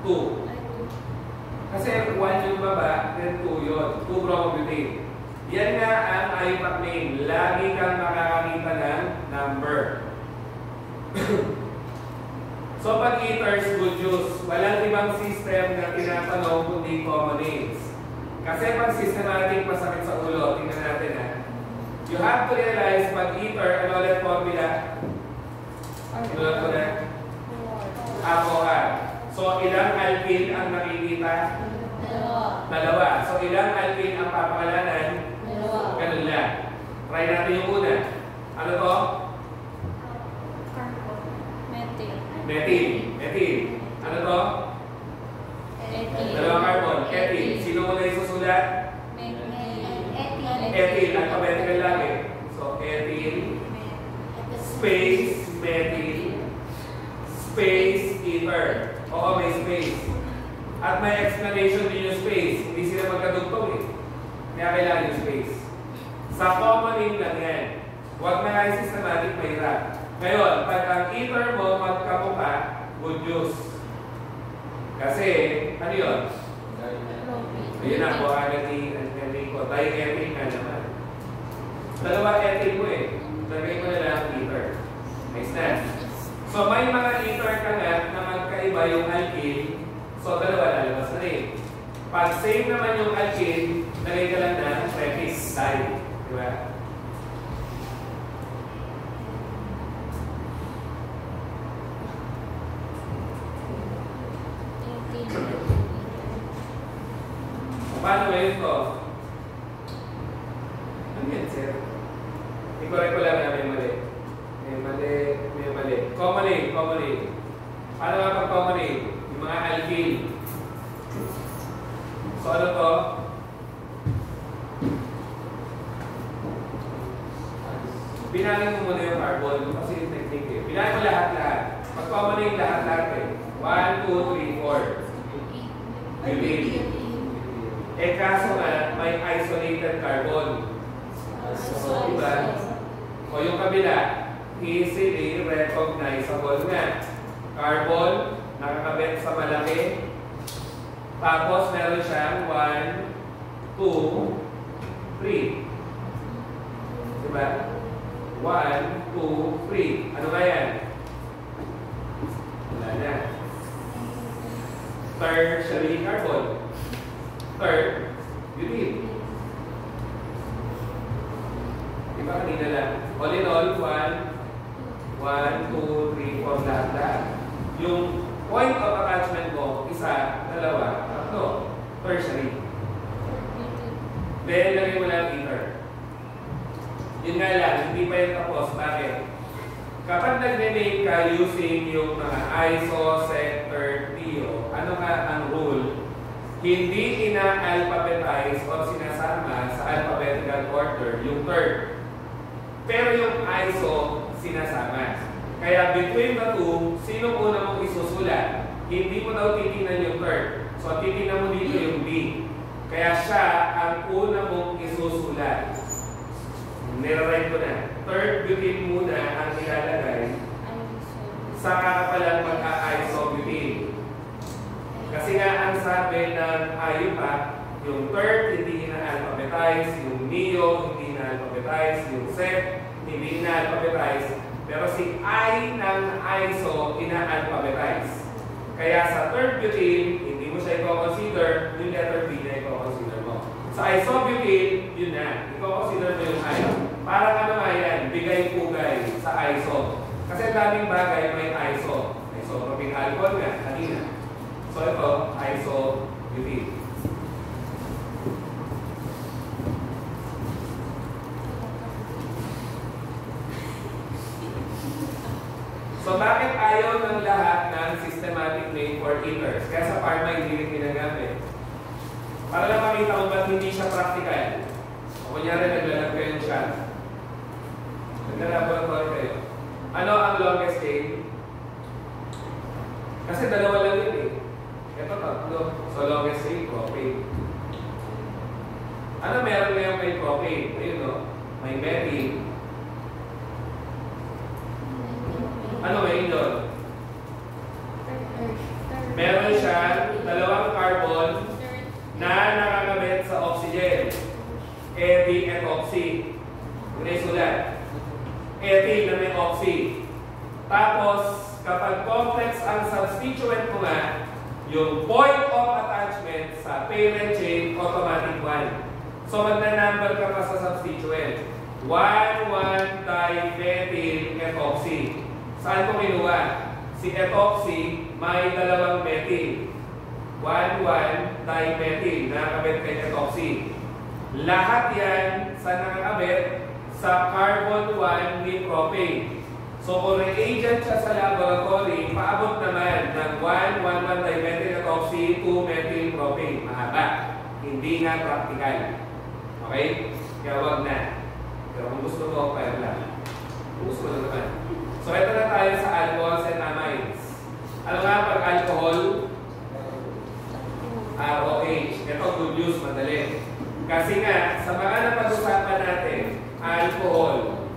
2. Kasi 1 yung baba, then 2 yun. 2 bromobutane. Yan nga ang impact name. Lagi kang makakakita ng number. So pag ethers, good juice, walang ibang system na tinatanong kundi common names. Kasi pag systematic masakit sa ulo, tingnan natin ha. You have to realize pag ether, ano ulit formula? Ano ulit? Alcohol. So, ilang alkyl ang nakikita? Dalawa. So, ilang alkyl ang papakalanan? Ganun lang. Try natin yung una. Ano to? Methyl. Methyl. Ano to? Dalawang carbon. Ethyl. Sino muna yung susulat? Ethyl. Alphabetical lang eh. So, ethyl. Space. Methyl. Space. Ether. Oo, may space. At may explanation din yung space. Hindi sila magkadugtong eh. Kaya kailangan yung space. Sa common name lang yan. Huwag na kayo systematic, mahirap. Ngayon, pag ang ether mo magkamuka, good news. Kasi, ano yun? Ayun na, buha agad ni ko. Di-ethyl nga naman. Dalawa ethyl mo eh. Lagay mo na lang ang ether. Nice na. So, may mga ether ka nga na magkaiba yung alkyl. So, dalawa lalabas na rin. Pag same naman yung alkyl, lagay ka lang na prefix side. Diba? Paano ba yun ko? Ano yan, sir? I-correct ko lang na may mali. May mali. Common. Paano nga pag common? Yung mga alkyl. So ano to? Binalin mo muna yung carbon kasi yung technique eh. Binalin mo lahat-lahat. Pag common yung lahat-lahat eh. 1, 2, 3, 4. Butane. Eh kaso nga, may isolated carbon. So, diba? O yung kabila, easily recognizable nga. Carbon, nakakabit sa malaki. Tapos meron siyang 1, 2, 3. Diba? 1, 2, 3. Ano ba yan? Wala na. Tertiary carbon. Third, butane. Diba kanina lang? All in all, 1, 2, 3, 4, lahat. Yung point of attachment mo, isa, dalawa, tatlo. Tertiary. Then, lagay mo lang ether. Yun nga lang, hindi pa yun tapos. Bakit? Kapag nag-name ka using yung mga ISO, sector, TIO, ano nga ang rule? Hindi ina-alphabetize o sinasama sa alphabetical order yung third. Pero yung ISO, sinasama. Kaya between the two, sino muna mong isusulat? Hindi mo daw titingnan yung third. So, titingnan mo dito yung B. Kaya siya ang una mong isusulat. Nire-write ko na. Third butane muna ang ilalagay. Saka ka palang mag-isobutane. Kasi nga ang sabi ng IUPAC, yung third hindi ina-alphabetize, yung neo hindi ina-alphabetize, yung sep hindi ina-alphabetize, pero si I ng ISO ina-alphabetize. Kaya sa third butane, hindi mo siya i-consider, yung letter B na i-consider mo. Sa isobutane, yun na, i-consider mo yung I. Parang ano nga yan, bigay-pugay sa ISO. Kasi daming bagay may ISO. Isopropyl alcohol nga, kanina. So ito, isobutane. So bakit ayaw ng lahat ng systematic name for ethers? Kaya sa pharma hindi rin ginagamit. Para lang makita kung ba't hindi siya practical. O kunyari naglalab kayo ng shot. Naglalab kayo. Ano ang longest chain? Kasi dalawa lang yun eh. Ito tatlo. So longest chain, propane. Ano meron ngayon kay propane? Ayun no? May methyl. Ano ngayon doon? Meron siya dalawang carbon na nakakabit sa oxygen. Ethyl-ethoxy. Yun ay sulat. Ethyl na may oxy. Tapos, kapag complex ang substituent mo nga, Yung point of attachment sa parent chain, automatic 1. So magna-number ka pa sa substituent. 1,1-dimethyl ethoxy. Saan ko kinuha? Si ethoxy may dalawang methyl. 1,1-dimethyl. Nakakabit kay ethoxy. Lahat yan sa nakakabit sa carbon 1 ni propane. So kung reagent siya sa laboratory, paabot naman ng 1,1,1-dimethyl ethoxy, 2-methyl propane. Mahaba. Hindi nga practical. Okay? Kaya wag na. Pero kung gusto mo, kaya lang. Kung gusto mo naman. So ito na tayo sa alcohols and amines. Ano nga pag alcohol? ROH. Ito good news, madali. Kasi nga, sa mga napag-usapan natin, alcohol,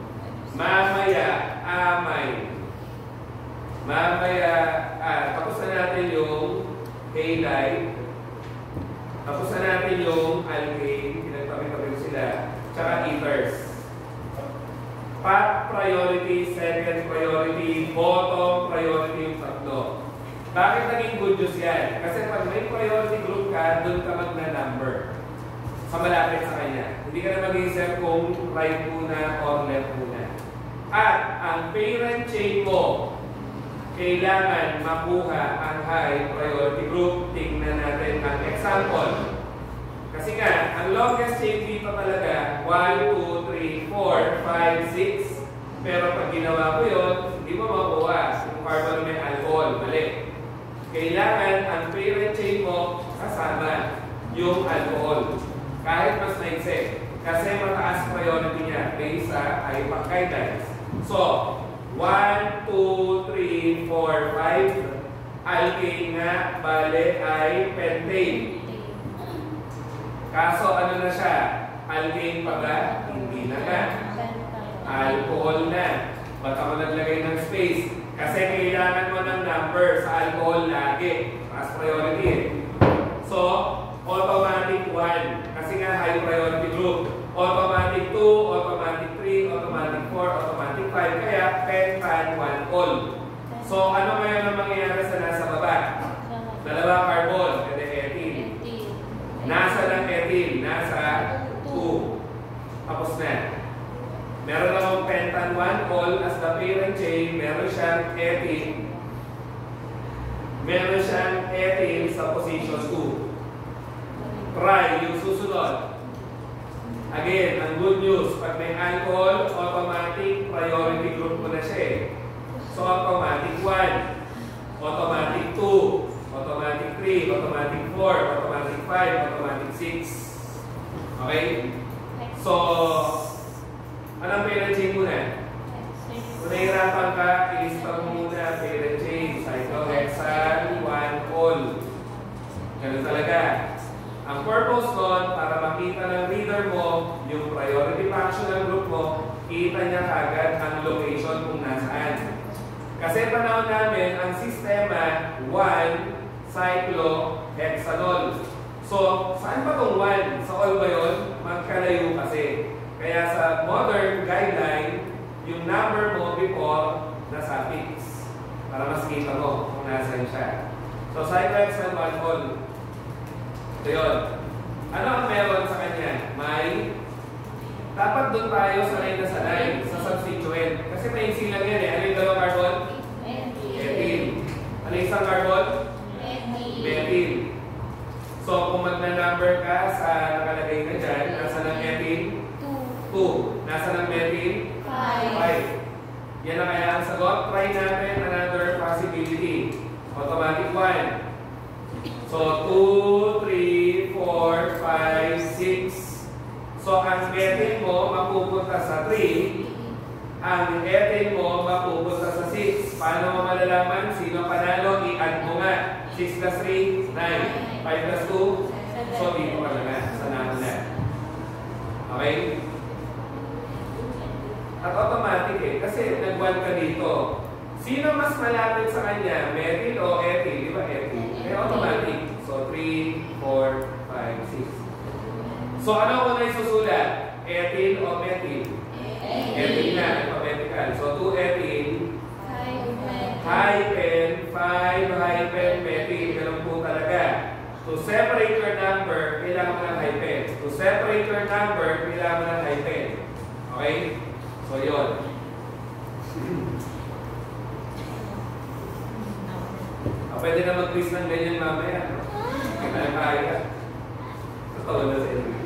mamaya, amine. Mamaya, tapos na natin yung halide. Tapos na natin yung alkane. Pinagpapit-papit sila. Tsaka ethers. Top priority, second priority, bottom priority yung tatlo. Bakit naging good news yan? Kasi pag may priority group ka, doon ka magna-number. Sa malapit sa kanya. Hindi ka na mag-isip kung right muna or left muna. At ang parent chain mo, kailangan makuha ang high priority group. Tingnan natin ang example. Kasi nga, ang longest chain dito talaga, 1, 2, 3, 4, 5, 6. Pero pag ginawa ko yun, hindi mo makuha. Yung carbon may alcohol, mali. Kailangan ang parent chain mo kasama yung alcohol. Kahit mas naisip. Kasi mataas priority niya based sa IPAC guidelines. So, 1, 2, 3, 4, 5. Alkane nga, bale ay pentane. Kaso ano na siya? Alkane pa ba? Hindi na nga. Alcohol na. Baka mo naglagay ng space. Kasi kailangan mo ng number sa alcohol lagi. As priority. So, automatic 1. Kasi nga high priority group. Automatic 2, automatic 3, automatic 4, automatic 5. Kaya pentan 1 all. So, ano ngayon ang mangyayari sa nasa baba? Dalawa carbon. Kasi ethyl. Nasa ng ethyl. Nasa 2. Tapos na. Meron akong pentan 1 all as the parent chain. Meron siyang ethyl. Meron siyang ethyl sa position 2. Try yung susunod. Again, ang good news, pag may alcohol, automatic priority group mo na siya eh. So, automatic 1, automatic 2, automatic 3, automatic 4, automatic 5, automatic 6. Okay? So, anong parent chain muna? Kung nahihirapan ka, ilista mo muna parent chain. Cyclohexane, 1 all. Ganun talaga. Ang purpose nun, para makita ng reader mo, yung priority functional group mo, kita niya kagad ang location kung nasaan. Kasi panahon namin, ang sistema, 1-cyclohexanol. So, saan ba itong 1? Sa all ba yun? Magkalayo kasi. Kaya sa modern guideline, yung number mo before, nasa fix. Para mas kita mo kung nasaan siya. So, cyclohexanol 1 all. So yun. Ano ang meron sa kanya? May dapat doon tayo sanay sa substituent. Kasi may silang yan eh. Ano yung dalawang carbon? Ethyl. Ano yung isang carbon? Methyl. So kung magna-number ka sa nakalagay na dyan, nasa ng ethyl? 2. Nasa ng methyl? 5. Yan na kaya ang sagot. Try natin another possibility. Automatic 1. So, 2, 3, 4, 5, 6. So, ang ethyl mo mapupunta sa 3. Ang ethyl mo mapupunta sa 6. Paano mo malalaman? Sino panalo? I-add mo nga. 6 plus 3, 9. 5 plus 2. So, dito ka na nga. Sana mo na. Okay? At automatic eh. Kasi nag-1 ka dito. Sino mas malapit sa kanya? Methyl o ethyl? Di ba ethyl? Eh, automatic. So, 3, 4, 5, 6. So, ano ko na isusulat? Ethyl o methyl? Ethyl na, alphabetical. So, 2 ethyl, hyphen, 5 hyphen, methyl. Ganun po number, kailangan mo ng hyphen. To separate your number, kailangan mo ng hyphen. Okay? So, yun. Pwede na mag-quiz ng ganyan mamaya. Kaya. Totoo na sa inyo.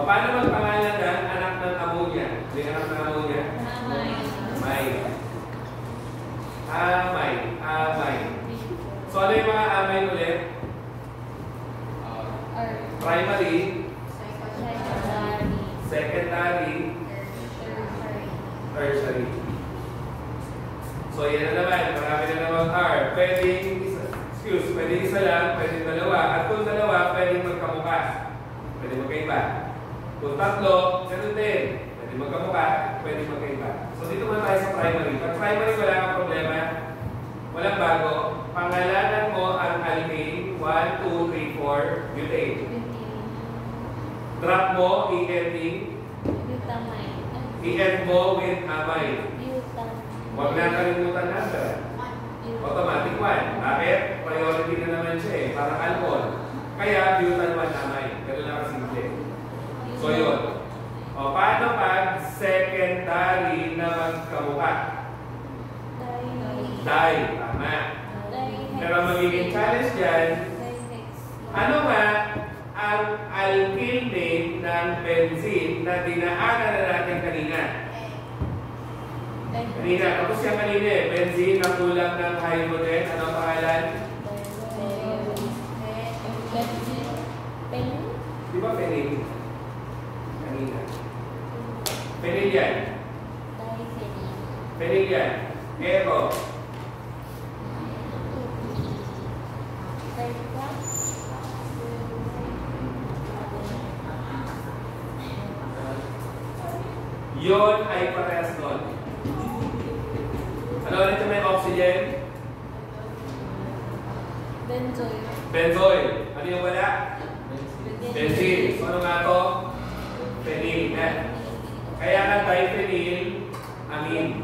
Paano magpangalan ng anak ng ammonia? May anak ng ammonia? Amay. Amay. So, ano yung mga amay ulit? Primary, secondary, tertiary. So, yan na naman. Marami na naman R. Pwedeng isa lang, pwedeng dalawa. At kung dalawa, pwedeng magkamukha. Pwede magkaiba. Kung tatlo, ganun din. Pwede magkamukha, pwede magkaiba. So, dito muna tayo sa primary. Pag primary, wala kang problema. Walang bago. Pangalanan mo ang alkane. 1, 2, 3, 4, butane. Drop mo, i-ending. I-end mo with amay. Huwag na kalimutan number. Automatic 1. Bakit? Priority na naman siya eh. Parang alcohol. Kaya, butan 1 amay. Ganun lang kasimple. So, yun. O, paano pag secondary na magkamukha? Di. Tama. Pero magiging challenge dyan, ano nga ang alkyl name ng benzene na dinaanan na natin kanina? Tapos siya kanina eh, benzene na kulang ng hydrogen. Ano ang pangalan? Di ba phenyl? Kanina. Phenyl yan. Phenyl yan. Ero. Yun ay parehas nun. Ano ulit yung may oxygen? Benzoyl. Ano yung wala? Benzene. So ano nga to? Phenyl. Kaya nga diphenyl amine.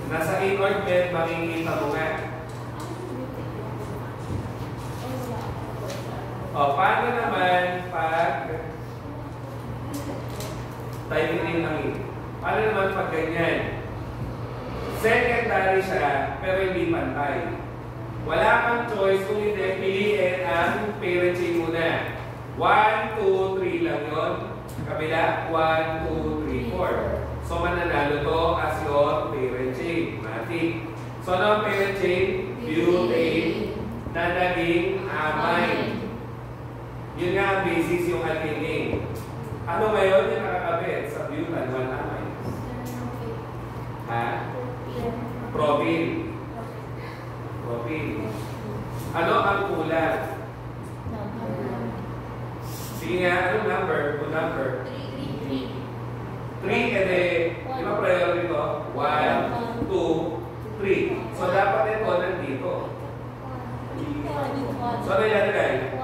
Nasa inward bed, makikita mo nga. O, paano naman pag diphenyl amine? Paano naman pag ganyan? Secondary siya, pero hindi pantay. Wala kang choice kung hindi piliin ang parent chain muna. 1, 2, 3 lang yun. Kabila, 1, 2, 3, 4. So, mananalo to as your parent chain. Matik. So, ano ang parent chain? Butane na naging amine. Yun nga ang basis yung alkane. Ano ngayon yung nakakabit sa butane 1 amine? Ha? Propene. Propene. Ano ang kulang? Sige nga, anong number? Good number? 3, edi, di ba priority ko? 1, 2, 3. So, dapat ito nandito. So, ano yan, guys?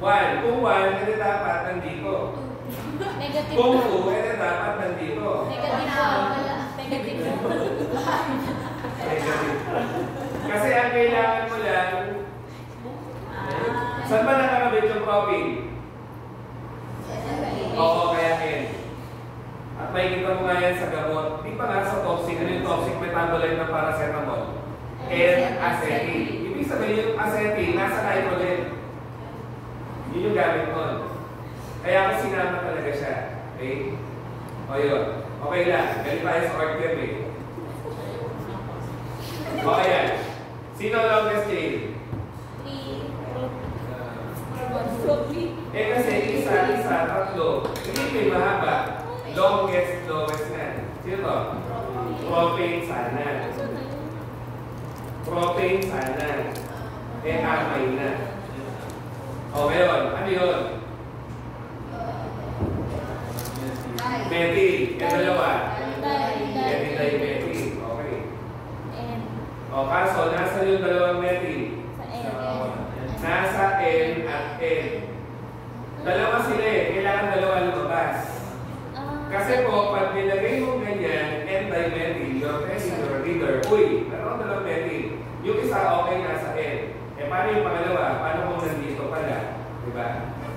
1. Kung 1, edi dapat nandito. Kung 2, edi dapat nandito. Negative. Kasi ang kailangan mo lang, saan ba nakakabit yung propane? Oo, kaya N. At makikita mo nga yan sa gamot. Di pa nga sa toxic. Ano yung toxic metabolite ng paracetamol? N-acetyl. Ibig sabihin yung acetyl, nasa nitrogen. Yun yung gamit nun. Kaya ako sinama talaga siya. Okay? O yun. Okay lang. Galing tayo sa organ eh. O ayan. Sino longest chain? 3. Kasi isa, tatlo. Hindi may mahaba. Longest na. Sino to? Propane sana. Propane sana. Amay na. O ngayon, ano yun? Methyl. Yung dalawa. Methyl. Okay. O kaso, nasa yung dalawang methyl? Nasa N at N. Dalawa sila eh. Kailangan dalawa lumabas. Kasi po, pag nilagay mo ganyan, N-dimethyl similar. Uy, meron na lang methyl. Yung isa okay nasa N. Eh, paano yung pangalawa? Paano kung nandito pala? Diba?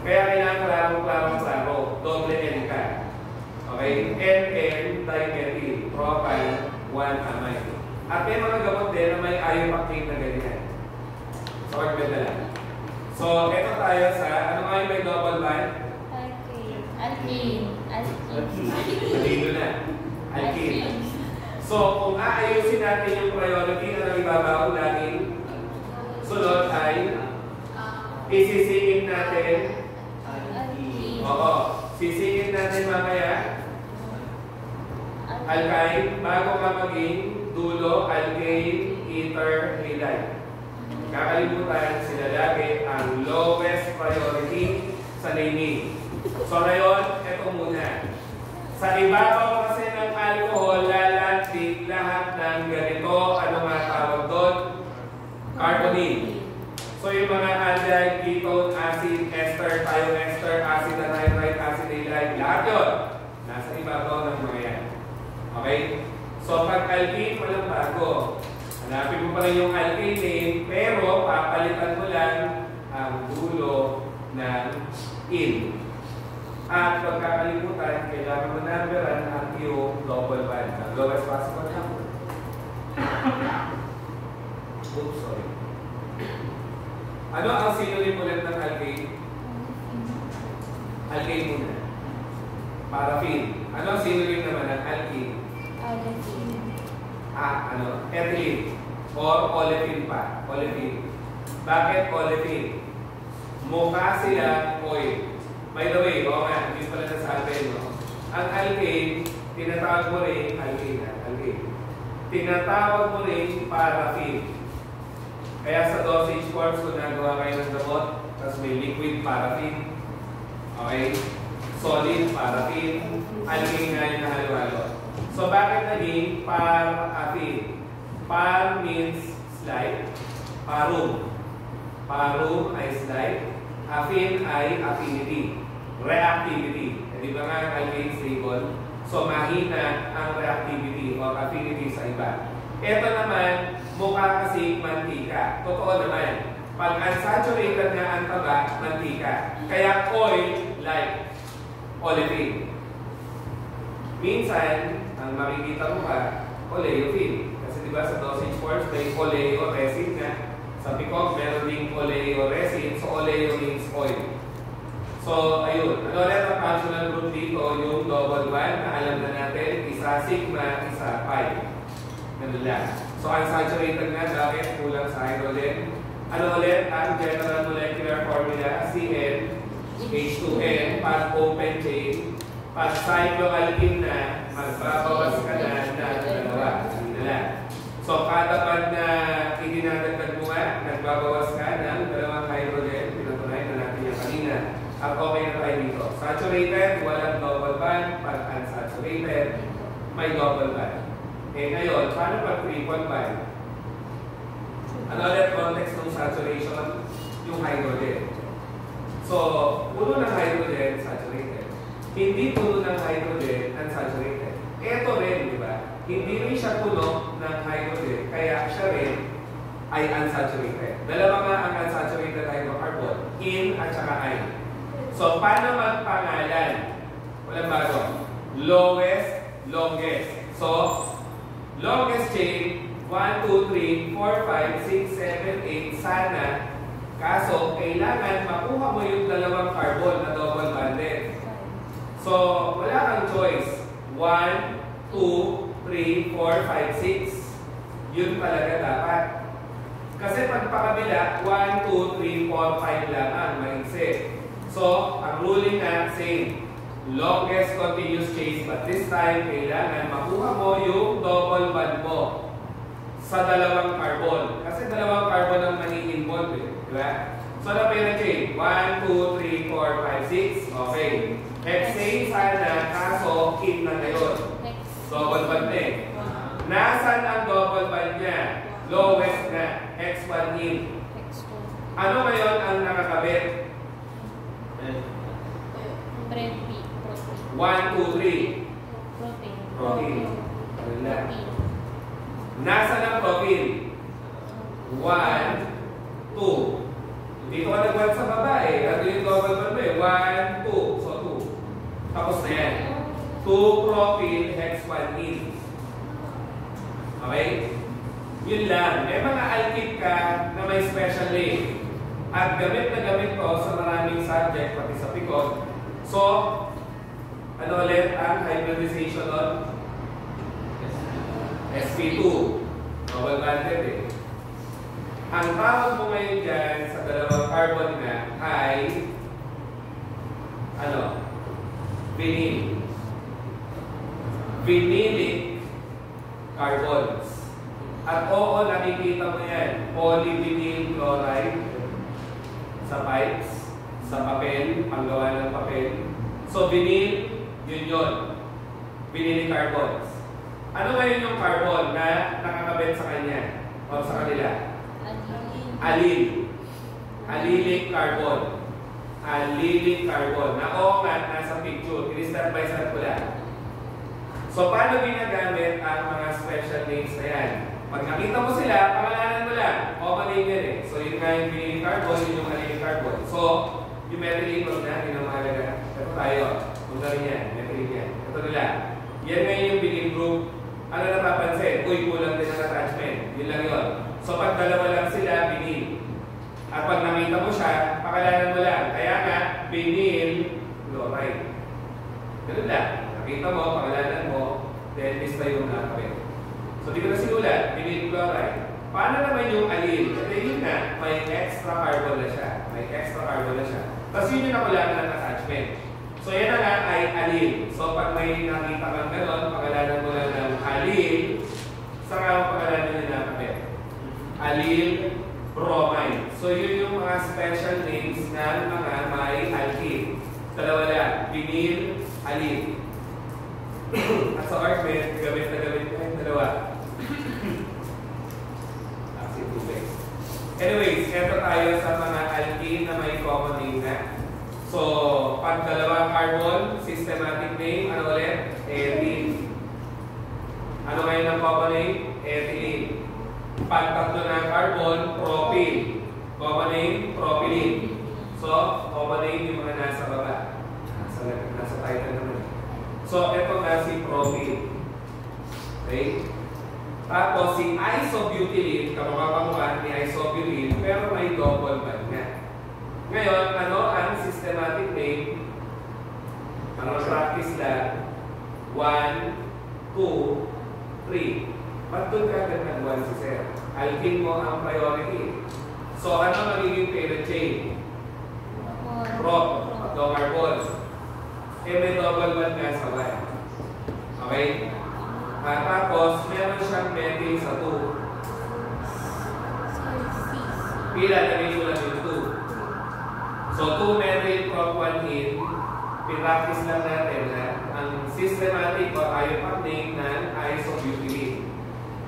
Kaya kailangan klaro. Doble N ka. Okay? N, dimethyl. Propyl, 1-amine. At may mga gamot din na may iopactate na ganyan. So, wag na lang. So, eto tayo sa, ano nga yung may double bond? Alkene. Dito na. Alkene. So, kung aayusin natin yung priority na ibabaw natin, sunod ay isisiin natin. Oo. Sisiin natin mamaya. Alkyne, bago ka maging dulo, alkane, ether, halide. Kakalimutan sila lagi ang lowest priority sa naming. So ngayon, ito muna. Sa ibabaw kasi ng alcohol, lalantig lahat ng ganito. Ano nga tawag doon? Carbonate. So yung mga aldehyde, ketone, acid, ester, thioester, acid anhydride, acid halide, lahat yun. Nasa ibabaw ng mga yan. Okay? So pag alkene, walang bago. Hanapin mo pa rin yung alkane name, pero papalitan mo lang ang dulo ng in. At pagkakalimutan, kailangan mo numberan ang yung double bond. Ang lowest possible number. Oops, sorry. Ano ang synonym ulit ng alkane? Alkane muna. Paraffin. Ano ang synonym naman ng alkene? Ethylene. Or olefin pa. Olefin. Bakit olefin? Mukha sila oil. By the way, hindi pala nasabi, no? Ang alkane, tinatawag mo rin, alkane. Tinatawag mo rin paraffin. Kaya sa dosage forms, kung nagawa kayo ng gamot, tapos may liquid paraffin, okay? Solid paraffin, alkane nga yung nahalo-halo. So, bakit naging paraffin? Par means slight. Parum. Parum ay slight. Affin ay affinity. Reactivity. Di ba nga alkane stable? So, mahina ang reactivity o affinity sa iba. Ito naman, mukha kasi mantika. Totoo naman. Pag unsaturated na ang taba, mantika. Kaya oil like olefin. Minsan, ang makikita mo ka, oleofin. Kasi diba sa dosage forms, may oleoresin na. Sa PICOG, meron ding oleoresin. So, oleo means oil. So, ayun. Ano ulit ang functional group dito? Yung double bond na alam na natin, isa sigma, isa pi. Ganun lang. So, unsaturated nga, bakit kulang sa hydrogen? Ano ulit? Ang general molecular formula, CN, H2N, pag open chain, pag cycloalkene na, magbabawas ka na ng dalawa. Hindi na lang. So, kada pag na idinadagdag mo nga, nagbabawas ka ng dalawang hydrogen, pinatunayan na natin yung kanina. At okay na tayo dito. Saturated, walang double bond. Pag unsaturated, may double bond. Eh ngayon, paano pag triple bond? Ano ulit context ng saturation? Yung hydrogen. So, puno ng hydrogen, saturated. Hindi puno ng hydrogen, unsaturated. Ito rin, di ba? Hindi rin siya puno ng hydrogen, kaya siya rin ay unsaturated. Dalawa nga ang unsaturated hydrocarbon, in at saka I. So, paano magpangalan? Walang bago. Lowest, longest. So, longest chain, 1, 2, 3, 4, 5, 6, 7, 8, sana. Kaso, kailangan makuha mo yung dalawang carbon na double bonded. So, wala kang choice. 1, 2, 3, 4, 5, 6. Yun talaga dapat. Kasi pagpakabila, 1, 2, 3, 4, 5 lang ang maigsi. So, ang ruling na same. Longest continuous chain. But this time, kailangan makuha mo yung double bond mo sa dalawang carbon. Kasi dalawang carbon ang nai-involve eh. Diba? So, na pera chain? 1, 2, 3, 4, 5, 6. Okay. Hexane sana, kaso in na ngayon. Double bond na eh. Nasaan ang double bond niya? Lowest na. X1 in. Ano ngayon ang nakakabit? Bread B. 1, 2, 3. Protein. Protein. Wala. Nasa ng propyl? 1, 2. Dito ka nag-1 sa baba eh. Ano yung double bond mo eh? 1, 2. So 2. Tapos na yan. 2 propyl hex 1 in. Okay? Yun lang. May mga alkyd ka na may special name. At gamit na gamit ko sa maraming subject, pati sa PICOG. So, ano ulit ang hybridization on? sp2. Double bonded eh. Ang tawag mo ngayon dyan sa dalawang carbon na ay ano? Vinyl. Vinylic carbons. At oo, nakikita mo yan. Polyvinyl chloride sa pipes, sa papel, panggawa ng papel. So, vinyl, yun yun. Vinylic carbons. Ano ngayon yung carbon na nakakabit sa kanya? O sa kanila? Allyl. Allylic carbon. Allylic carbon. Na oo nga, nasa picture. I-start by start ko lang. So, paano ginagamit ang mga special names na yan? Pag nakita mo sila, pangalanan mo lang. Common name yan eh. So, yun nga yung vinylic carbon, yun yung allylic carbon. So, yung methyl group na, yun ang mahalaga. Ito tayo. Kung rin yan, methyl yan. Ito nila. Yan ngayon yung vinyl group. Ano napapansin? Uy, kulang din ang attachment. Yun lang yun. So, pag dalawa lang sila, vinyl. At pag nakita mo siya, pakalanan mo lang. Kaya nga, vinyl chloride. Ganun lang. Nakita mo, pakalanan mo, then lista yung nakapit. So, di ko na sinulat, vinyl chloride. Paano naman yung allyl? Kasi yun na, may extra carbon na siya. May extra carbon na siya. Tapos yun yung nakulangan ng attachment. So, yan na nga ay allyl. So, pag may nakita kang gano'n, pakalanan mo lang ng allyl, saan nga ang pakalanan nyo nakapit? Allyl bromide. So, yun yung mga special names ng mga may alkyl. Dalawa lang, vinyl, allyl. At sa argument, gamit na gamit ko yung dalawa. Anyways, eto tayo sa mga alkyl na may common name na. So, pag dalawang carbon, systematic name, ano ulit? Ethene. Ano ngayon ang common name? Ethylene. Pag tatlo ng carbon, propyl. Common name, propylene. So, common name yung mga nasa baba. Nasa title naman. So, ito nga si propyl. Okay? Tapos, si isobutylene, kamukha ni isobutylene, pero may double bond nga. Ngayon, ano ang systematic name? Para practice lang. 1, 2, 3. Ba't doon ka agad nag-1 si Sir? Alkyl mo ang priority. So, ano magiging parent chain? Prop. Tatlo carbons. Eh, may double bond nga sa 1. Okay? Tapos, meron siyang methyl sa 2. Pila na rin ko lang yung 2. So, 2 methyl prop 1 in. Pinractice lang natin na ang systematic or ion name ng isobutylene.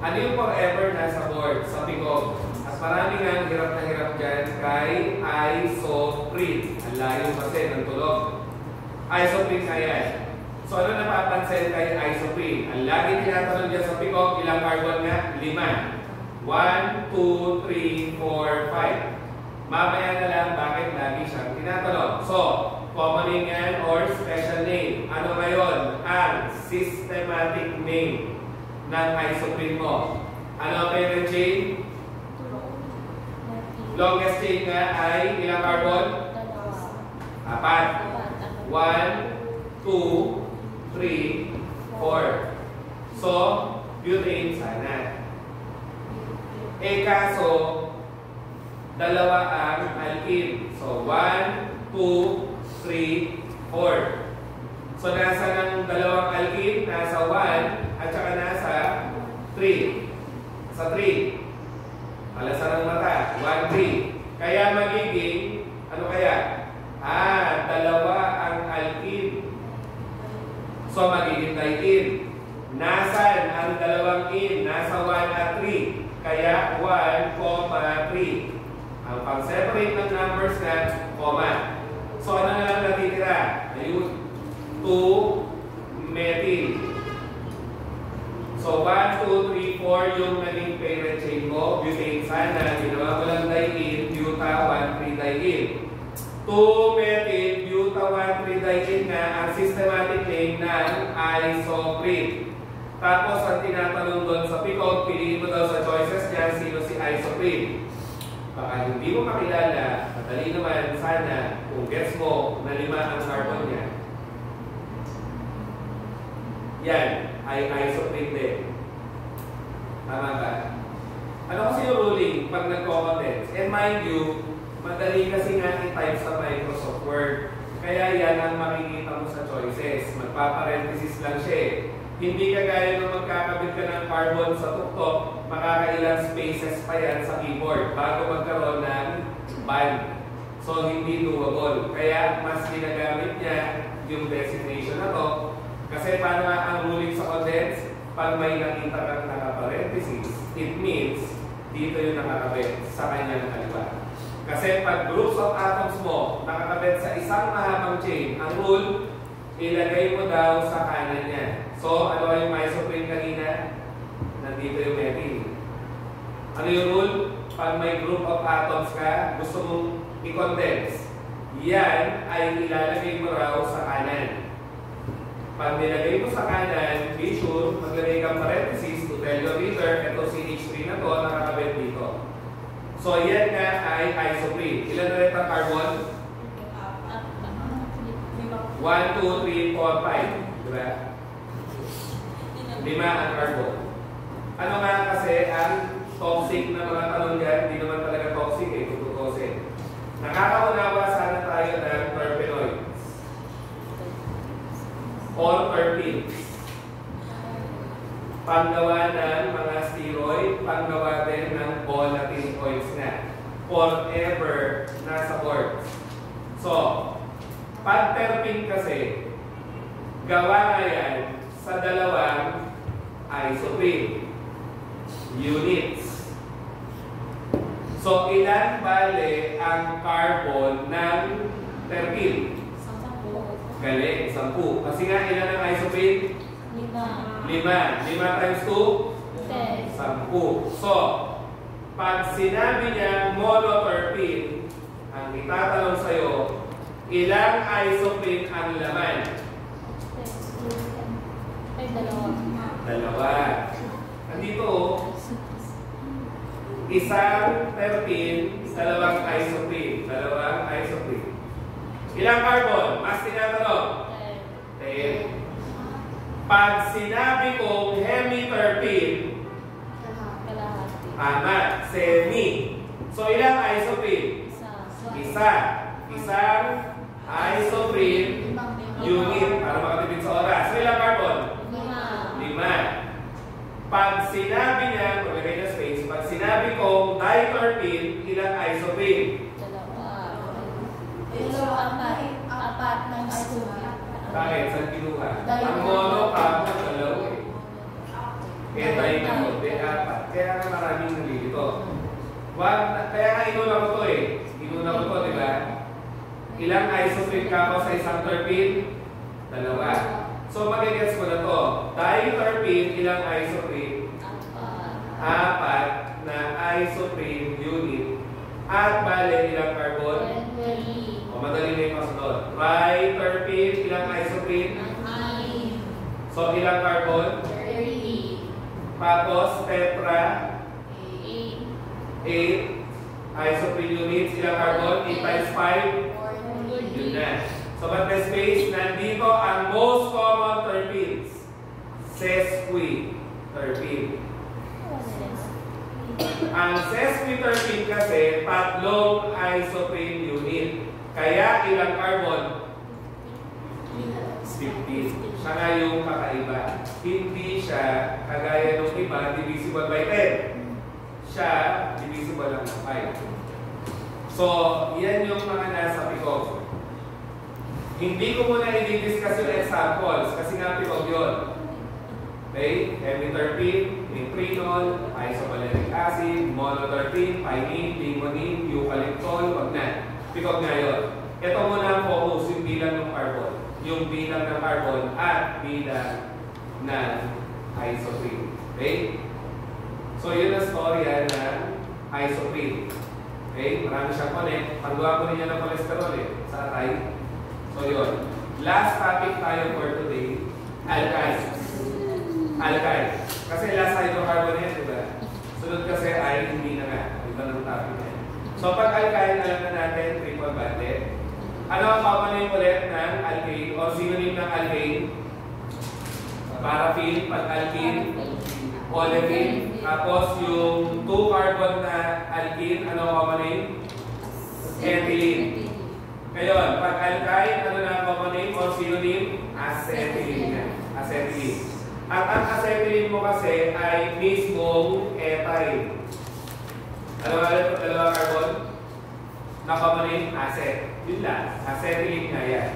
Ano yung forever nasa board sa PICOG? At marami nga hirap na hirap dyan kay isoprene. Ang layo kasi ng tulog. Isoprene nga yan. So, ano napapansin kay isoprene? Ang lagi tinatanong dyan sa PICOG, ilang carbon nga? 5. 1, 2, 3, 4, 5. Mamaya na lang bakit lagi siyang tinatanong. So, common name yan or special name. Ano ngayon ang systematic name ng isoprene mo? Ano ang parent chain? Longest chain nga ay ilang carbon? 4. 1, 2, 3, 4. So, butane sana. Kaso, dalawa ang alkyl. So, 1, 2, 3, 4. So, nasa ng dalawang alkyl, nasa 1, at saka nasa 3. Sa 3. Alasan ng mata. 1, 3. Kaya magiging, ano kaya? Dalawa ang alkyl. So, magiging diethyl. Nasaan ang dalawang in? Nasa 1 at 3. Kaya 1, 3. Ang pag-separate ng numbers na, comma. So, ano na lang natitira? Ayun. 2 methyl. So, 1, 2, 3, 4 yung naging parent chain mo. Butane sana. Ginawa ko lang diene, buta 1,3-diene. 2-methyl-buta-1,3-diene nga ang systematic name ng isoprene. Tapos ang tinatanong doon sa PICOG, piliin mo daw sa choices niya sino si isoprene. Baka hindi mo makilala, madali naman sana kung guess mo na 5 ang carbon niya. Yan ay isoprene din. Tama ba? Ano kasi yung ruling pag nagko-condense? And mind you, madali kasi nga i-type sa Microsoft Word. Kaya yan ang makikita mo sa choices. Magpaparenthesis lang siya eh. Hindi kagaya nung magkakabit ka ng carbon sa tuktok, makakailang spaces pa yan sa keyboard bago magkaroon ng band. So, hindi doable. Kaya, mas ginagamit niya yung designation na to. Kasi paano nga ang ruling sa condense? Pag may nakita kang naka-parenthesis, it means dito yung nakakabit sa kanyang kaliwa. Kasi pag groups of atoms mo nakakabit sa isang mahabang chain, ang rule, ilagay mo daw sa kanan niya. So, ano yung isoprene kanina? Nandito yung methyl. Ano yung rule? Pag may group of atoms ka, gusto mong i-condense. Yan ay ilalagay mo raw sa kanan. Pag nilagay mo sa kanan, be sure, maglagay kang parenthesis to tell your reader, ito CH3 na to, nakakabit dito. So, yan nga ay isoprene. Ilan na rin ang carbon? 1, 2, 3, 4, 5. Diba? 5 ang carbon. Ano nga kasi ang toxic na mga tanong yan, hindi naman talaga toxic eh, tutukosin. Nakakaunawa sana tayo ng terpenoids or terpenes. Panggawa ng mga steroid, panggawa din ng volatile oils na. Forever nasa board. So, pag terpene kasi, gawa nga yan sa dalawang isoprene units. So, ilan bale ang carbon ng terpene? 10. Galing, 10. Kasi nga, ilan ang isoprene? 5. 5 times 2? 10. 10. So, pag sinabi niya monoterpene, ang itatanong sa'yo, ilang isoprene ang laman? Ay, 2. 2. Andito, isang terpene, 2 isoprene. 2 isoprene. Ilang carbon? Mas tinatanong? 10. Pag sinabi kong hemiterpene, tama, semi. So, ilang isoprene? Isa. Isang isoprene unit para makatipid sa oras. So, ilang carbon? 5. Pag sinabi niya, maglagay na space, pag sinabi kong diterpene, ilang isoprene? 2. 4 ng isoprene. Bakit? Saan kinuha? Ang mono, carbon, 2 eh. Kaya tayo na mo, 4. Kaya nga maraming nalilito. Kaya nga inuna ko to eh. Inuna ko to, di ba? Ilang isoprene ka sa isang terpene? 2. So, magigets ko na to. Diterpene, ilang isoprene? 4 na isoprene unit. At bale, ilang carbon? 20. O, madali na yung masunod. Triterpene, ilang isoprene? 9. So, ilang carbon? 30. Tapos, tetra? 8. 8 isoprene units. Ilang carbon? 8 times 5? Yun na. So, but the space, nandito ang most common terpenes. Sesquiterpene. Ang sesquiterpene kasi, 3 isoprene unit. Kaya, ilang carbon? 15. Siya nga yung kakaiba. Hindi siya, kagaya ng iba, divisible by 10. Siya, divisible lang ng 5. So, yan yung mga nasa PICOG. Hindi ko muna i-discuss yung examples kasi nga PICOG yun. Okay? Hemiterpene, nitrinol, isovaleric acid, monoterpene, pinene, limonene, eucalyptol, wag na. PICOG nga yun. Ito muna ang focus, yung bilang ng carbon. Yung bilang ng carbon at bilang ng isoprene. Okay? So, yun ang storya ng isoprene. Okay? Marami siyang connect. Paggawa ko rin yan ng cholesterol sa atay. So, yun. Last topic tayo for today, alkyne. Alkyne. Kasi last hydrocarbon yan, di ba? Sunod kasi ay hindi na nga. Iba ng topic yan. So, pag alkyne, alam na natin, triple bonded. Ano ang papanin ulit ng alkane o synonym ng alkane? Paraffin, pag-alkene, olefin. Tapos yung 2-carbon na alkene, ano ang papanin? Ethylene. Ngayon, pag alkyne, ano na ang papanin o synonym? Acetylene. Acetylene. At ang acetylene mo kasi ay mismong ethyl. Ano nga ito? Dalawang carbon? Nakapanin? Acet. Yun lang. Acetylene nga yan.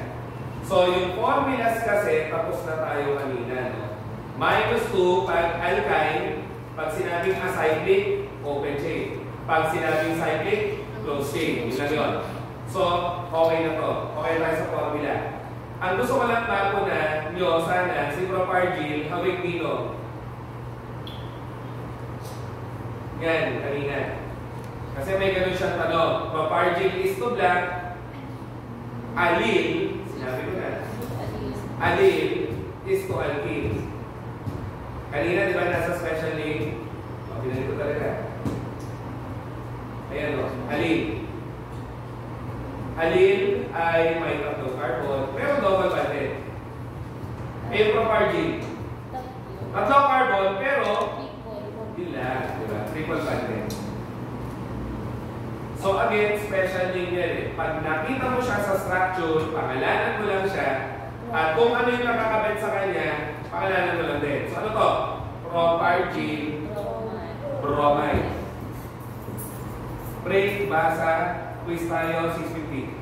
So, yung formulas kasi, tapos na tayo kanina. No? -2 pag alkyne, pag sinabing acyclic, open chain. Pag sinabing cyclic, closed chain. Yun lang yun. So, okay na to. Okay tayo sa formula. Ang gusto ko lang na nyo, sana, si Propargyl, hawig dito. Yan, kanina. Kasi may ganun siyang tanong. Propargyl is to black. Allyl, sinabi ko na. Allyl is to alkene. Kanina, di ba, nasa special name? O, pinali ko talaga. Ayan o, allyl. Allyl ay may tatlong carbon, pero double bonded. Yung Propargyl. Tatlong carbon, pero yun lang, di ba? Triple bonded. So again, special name yan eh. Pag nakita mo siya sa structure, pangalanan mo lang siya. At kung ano yung nakakabit sa kanya, pangalanan mo lang din. So ano to? Propargyl bromide. Break, basa, quiz tayo, 650.